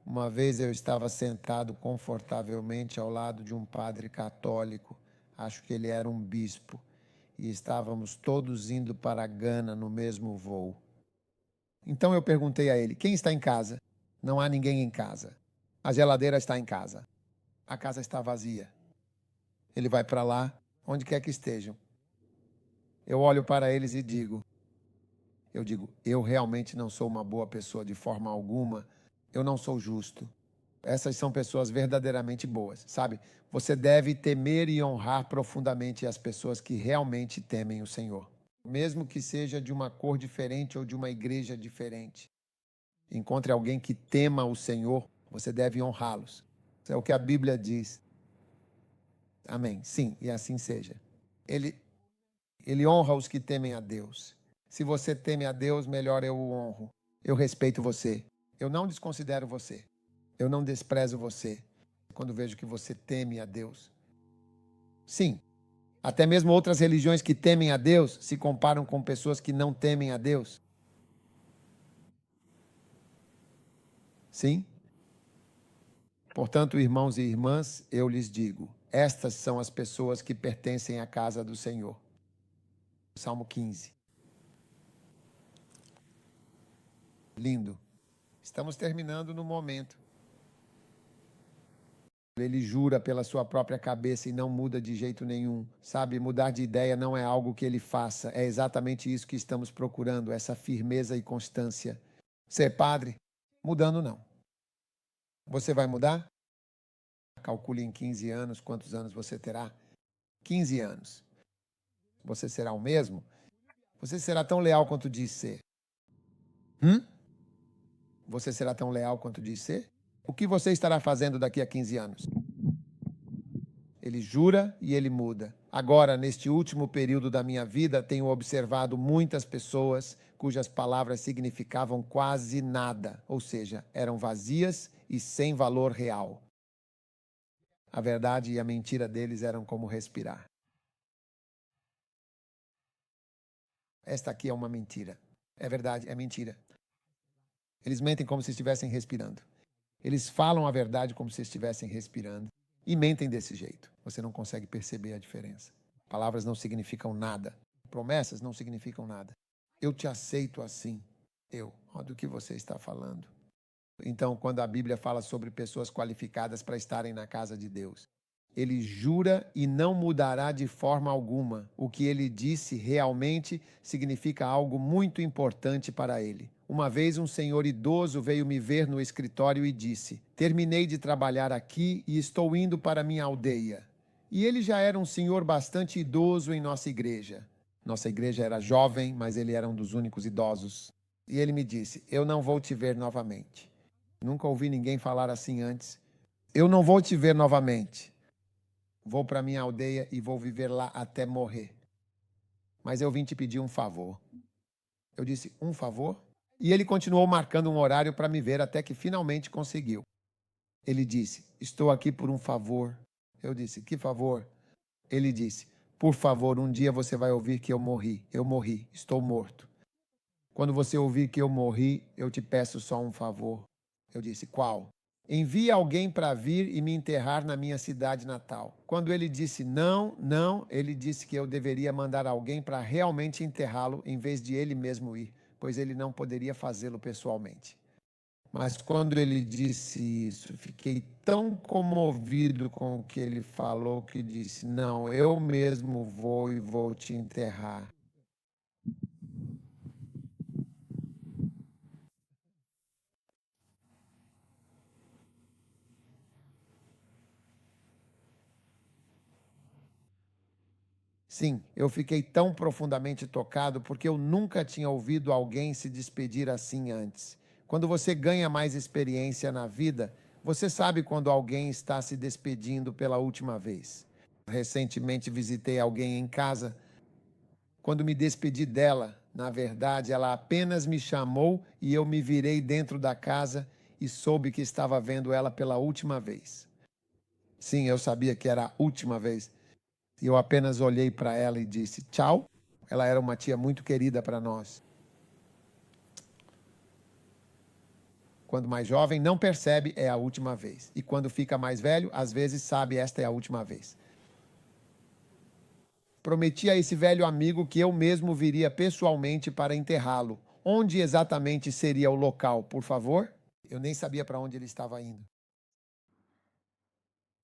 Uma vez eu estava sentado confortavelmente ao lado de um padre católico, acho que ele era um bispo, e estávamos todos indo para Gana no mesmo voo. Então eu perguntei a ele, quem está em casa? Não há ninguém em casa. A geladeira está em casa. A casa está vazia. Ele vai para lá, onde quer que estejam. Eu olho para eles e digo, eu realmente não sou uma boa pessoa de forma alguma, eu não sou justo. Essas são pessoas verdadeiramente boas, sabe? Você deve temer e honrar profundamente as pessoas que realmente temem o Senhor. Mesmo que seja de uma cor diferente ou de uma igreja diferente. Encontre alguém que tema o Senhor, você deve honrá-los. Isso é o que a Bíblia diz. Amém. Sim, e assim seja. Ele honra os que temem a Deus. Se você teme a Deus, melhor eu o honro. Eu respeito você. Eu não desconsidero você. Eu não desprezo você quando vejo que você teme a Deus. Sim, até mesmo outras religiões que temem a Deus se comparam com pessoas que não temem a Deus. Sim? Portanto, irmãos e irmãs, eu lhes digo, estas são as pessoas que pertencem à casa do Senhor. Salmo 15. Lindo. Estamos terminando no momento. Ele jura pela sua própria cabeça e não muda de jeito nenhum. Sabe, mudar de ideia não é algo que ele faça. É exatamente isso que estamos procurando, essa firmeza e constância. Ser padre, mudando não. Você vai mudar? Calcule em 15 anos quantos anos você terá. 15 anos. Você será o mesmo? Você será tão leal quanto diz ser? Você será tão leal quanto diz ser? O que você estará fazendo daqui a 15 anos? Ele jura e ele muda. Agora, neste último período da minha vida, tenho observado muitas pessoas cujas palavras significavam quase nada, ou seja, eram vazias e sem valor real. A verdade e a mentira deles eram como respirar. Esta aqui é uma mentira. É verdade, é mentira. Eles mentem como se estivessem respirando. Eles falam a verdade como se estivessem respirando. E mentem desse jeito. Você não consegue perceber a diferença. Palavras não significam nada. Promessas não significam nada. Eu te aceito assim. Do que você está falando? Então, quando a Bíblia fala sobre pessoas qualificadas para estarem na casa de Deus, ele jura e não mudará de forma alguma. O que ele disse realmente significa algo muito importante para ele. Uma vez um senhor idoso veio me ver no escritório e disse: terminei de trabalhar aqui e estou indo para minha aldeia. E ele já era um senhor bastante idoso em nossa igreja. Nossa igreja era jovem, mas ele era um dos únicos idosos. E ele me disse: eu não vou te ver novamente. Nunca ouvi ninguém falar assim antes. Eu não vou te ver novamente. Vou para minha aldeia e vou viver lá até morrer. Mas eu vim te pedir um favor. Eu disse: um favor? E ele continuou marcando um horário para me ver até que finalmente conseguiu. Ele disse: estou aqui por um favor. Eu disse: que favor? Ele disse: por favor, um dia você vai ouvir que eu morri. Eu morri, estou morto. Quando você ouvir que eu morri, eu te peço só um favor. Eu disse: qual? Envie alguém para vir e me enterrar na minha cidade natal. Quando ele disse não, ele disse que eu deveria mandar alguém para realmente enterrá-lo em vez de ele mesmo ir, pois ele não poderia fazê-lo pessoalmente. Mas quando ele disse isso, fiquei tão comovido com o que ele falou que disse: não, eu mesmo vou e vou te enterrar. Sim, eu fiquei tão profundamente tocado porque eu nunca tinha ouvido alguém se despedir assim antes. Quando você ganha mais experiência na vida, você sabe quando alguém está se despedindo pela última vez. Recentemente visitei alguém em casa. Quando me despedi dela, na verdade, ela apenas me chamou e eu me virei dentro da casa e soube que estava vendo ela pela última vez. Sim, eu sabia que era a última vez. E eu apenas olhei para ela e disse tchau. Ela era uma tia muito querida para nós. Quando mais jovem, não percebe, é a última vez. E quando fica mais velho, às vezes sabe, esta é a última vez. Prometi a esse velho amigo que eu mesmo viria pessoalmente para enterrá-lo. Onde exatamente seria o local, por favor? Eu nem sabia para onde ele estava indo.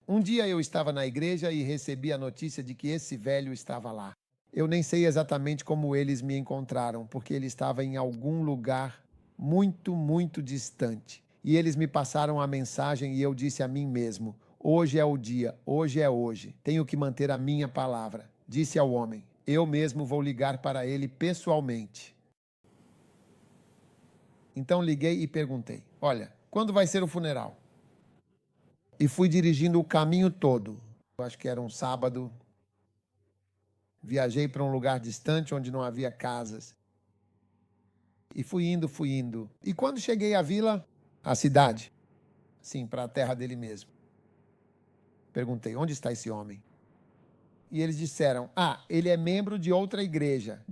Um dia eu estava na igreja e recebi a notícia de que esse velho estava lá. Eu nem sei exatamente como eles me encontraram, porque ele estava em algum lugar muito, muito distante. E eles me passaram a mensagem e eu disse a mim mesmo: hoje é o dia, hoje é hoje. Tenho que manter a minha palavra. Disse ao homem: eu mesmo vou ligar para ele pessoalmente. Então liguei e perguntei: olha, quando vai ser o funeral? E fui dirigindo o caminho todo. Eu acho que era um sábado. Viajei para um lugar distante onde não havia casas. E fui indo. E quando cheguei à vila, à cidade, sim, para a terra dele mesmo, perguntei: onde está esse homem? E eles disseram: ele é membro de outra igreja.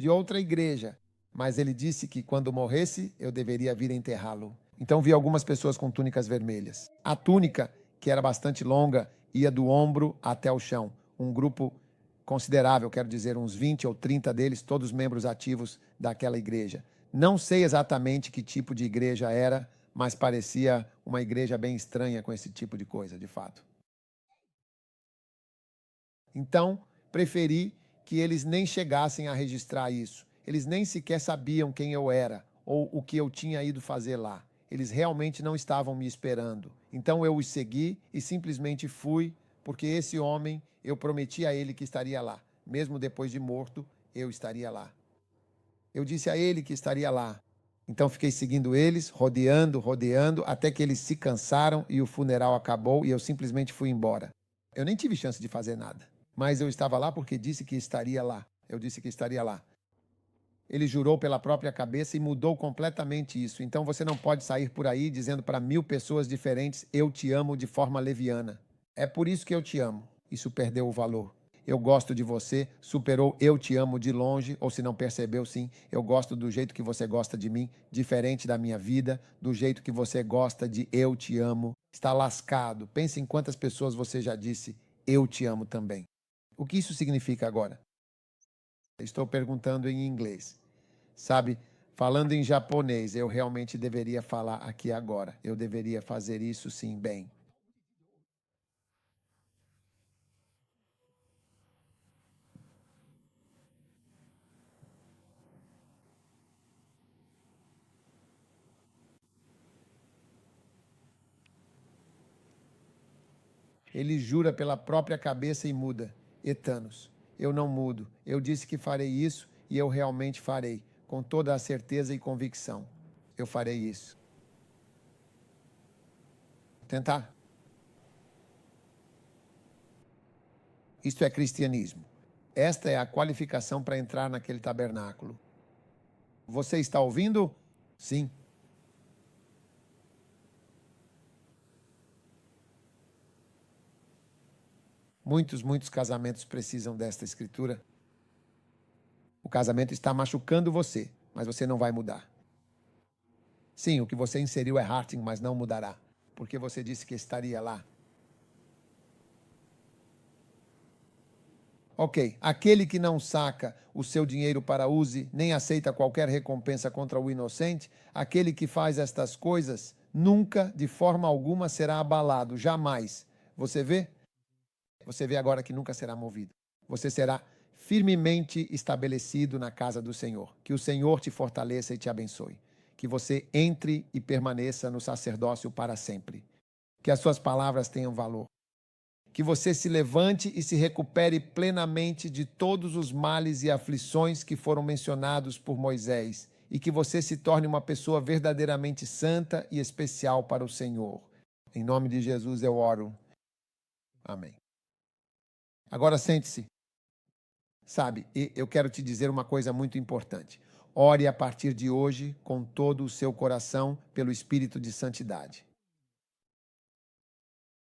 Mas ele disse que quando morresse, eu deveria vir enterrá-lo. Então vi algumas pessoas com túnicas vermelhas. A túnica, que era bastante longa, ia do ombro até o chão. Um grupo considerável, quero dizer, uns 20 ou 30 deles, todos membros ativos daquela igreja. Não sei exatamente que tipo de igreja era, mas parecia uma igreja bem estranha com esse tipo de coisa, de fato. Então, preferi que eles nem chegassem a registrar isso. Eles nem sequer sabiam quem eu era ou o que eu tinha ido fazer lá. Eles realmente não estavam me esperando. Então eu os segui e simplesmente fui, porque esse homem, eu prometi a ele que estaria lá. Mesmo depois de morto, eu estaria lá. Eu disse a ele que estaria lá. Então fiquei seguindo eles, rodeando, até que eles se cansaram e o funeral acabou e eu simplesmente fui embora. Eu nem tive chance de fazer nada. Mas eu estava lá porque disse que estaria lá. Eu disse que estaria lá. Ele jurou pela própria cabeça e mudou completamente isso. Então você não pode sair por aí dizendo para 1000 pessoas diferentes, eu te amo de forma leviana. É por isso que eu te amo. Isso perdeu o valor. Eu gosto de você, superou eu te amo de longe, ou se não percebeu, sim, eu gosto do jeito que você gosta de mim, diferente da minha vida, do jeito que você gosta de eu te amo. Está lascado. Pense em quantas pessoas você já disse, eu te amo também. O que isso significa agora? Estou perguntando em inglês. Sabe, falando em japonês, eu realmente deveria falar aqui agora. Eu deveria fazer isso sim bem. Ele jura pela própria cabeça e muda. Etanos, eu não mudo. Eu disse que farei isso e eu realmente farei, com toda a certeza e convicção. Eu farei isso. Tentar. Isto é cristianismo. Esta é a qualificação para entrar naquele tabernáculo. Você está ouvindo? Sim. Muitos casamentos precisam desta escritura. O casamento está machucando você, mas você não vai mudar. Sim, o que você inseriu é Harting, mas não mudará, porque você disse que estaria lá. Ok, aquele que não saca o seu dinheiro para use, nem aceita qualquer recompensa contra o inocente, aquele que faz estas coisas, nunca, de forma alguma, será abalado, jamais. Você vê? Você vê agora que nunca será movido. Você será firmemente estabelecido na casa do Senhor. Que o Senhor te fortaleça e te abençoe. Que você entre e permaneça no sacerdócio para sempre. Que as suas palavras tenham valor. Que você se levante e se recupere plenamente de todos os males e aflições que foram mencionados por Moisés. E que você se torne uma pessoa verdadeiramente santa e especial para o Senhor. Em nome de Jesus eu oro. Amém. Agora sente-se. Sabe, eu quero te dizer uma coisa muito importante. Ore a partir de hoje com todo o seu coração pelo Espírito de Santidade.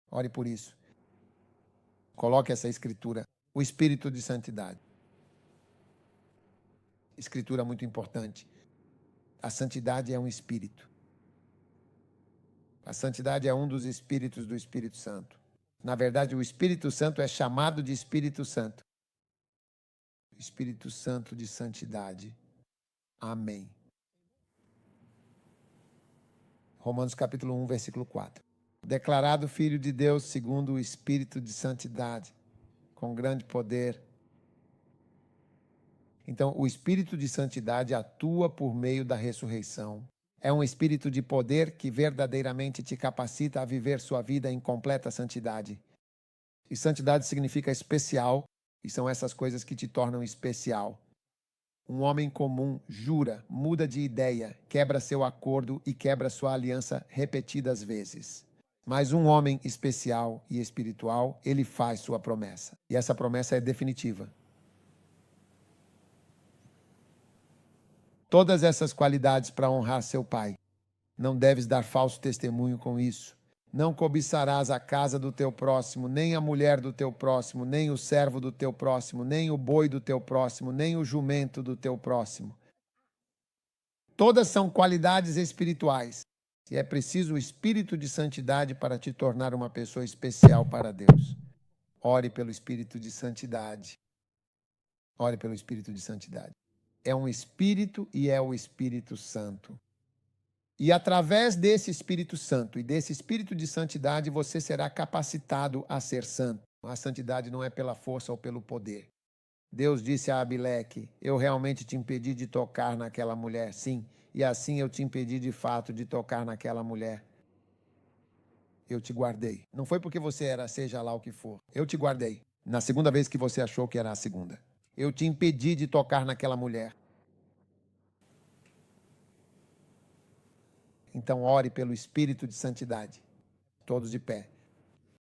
Ore por isso. Coloque essa escritura, o Espírito de Santidade. Escritura muito importante. A santidade é um espírito. A santidade é um dos espíritos do Espírito Santo. Na verdade, o Espírito Santo é chamado de Espírito Santo. Espírito Santo de santidade. Amém. Romanos capítulo 1, versículo 4. Declarado Filho de Deus segundo o Espírito de santidade, com grande poder. Então, o Espírito de santidade atua por meio da ressurreição. É um espírito de poder que verdadeiramente te capacita a viver sua vida em completa santidade. E santidade significa especial, e são essas coisas que te tornam especial. Um homem comum jura, muda de ideia, quebra seu acordo e quebra sua aliança repetidas vezes. Mas um homem especial e espiritual, ele faz sua promessa. E essa promessa é definitiva. Todas essas qualidades para honrar seu pai. Não deves dar falso testemunho com isso. Não cobiçarás a casa do teu próximo, nem a mulher do teu próximo, nem o servo do teu próximo, nem o boi do teu próximo, nem o jumento do teu próximo. Todas são qualidades espirituais. E é preciso o espírito de santidade para te tornar uma pessoa especial para Deus. Ore pelo espírito de santidade. Ore pelo espírito de santidade. É um espírito e é o Espírito Santo. E através desse Espírito Santo e desse Espírito de santidade, você será capacitado a ser santo. A santidade não é pela força ou pelo poder. Deus disse a Abileque, eu realmente te impedi de tocar naquela mulher, sim, e assim eu te impedi de fato de tocar naquela mulher. Eu te guardei. Não foi porque você era seja lá o que for. Eu te guardei. Na segunda vez que você achou que era a segunda. Eu te impedi de tocar naquela mulher. Então ore pelo Espírito de santidade. Todos de pé.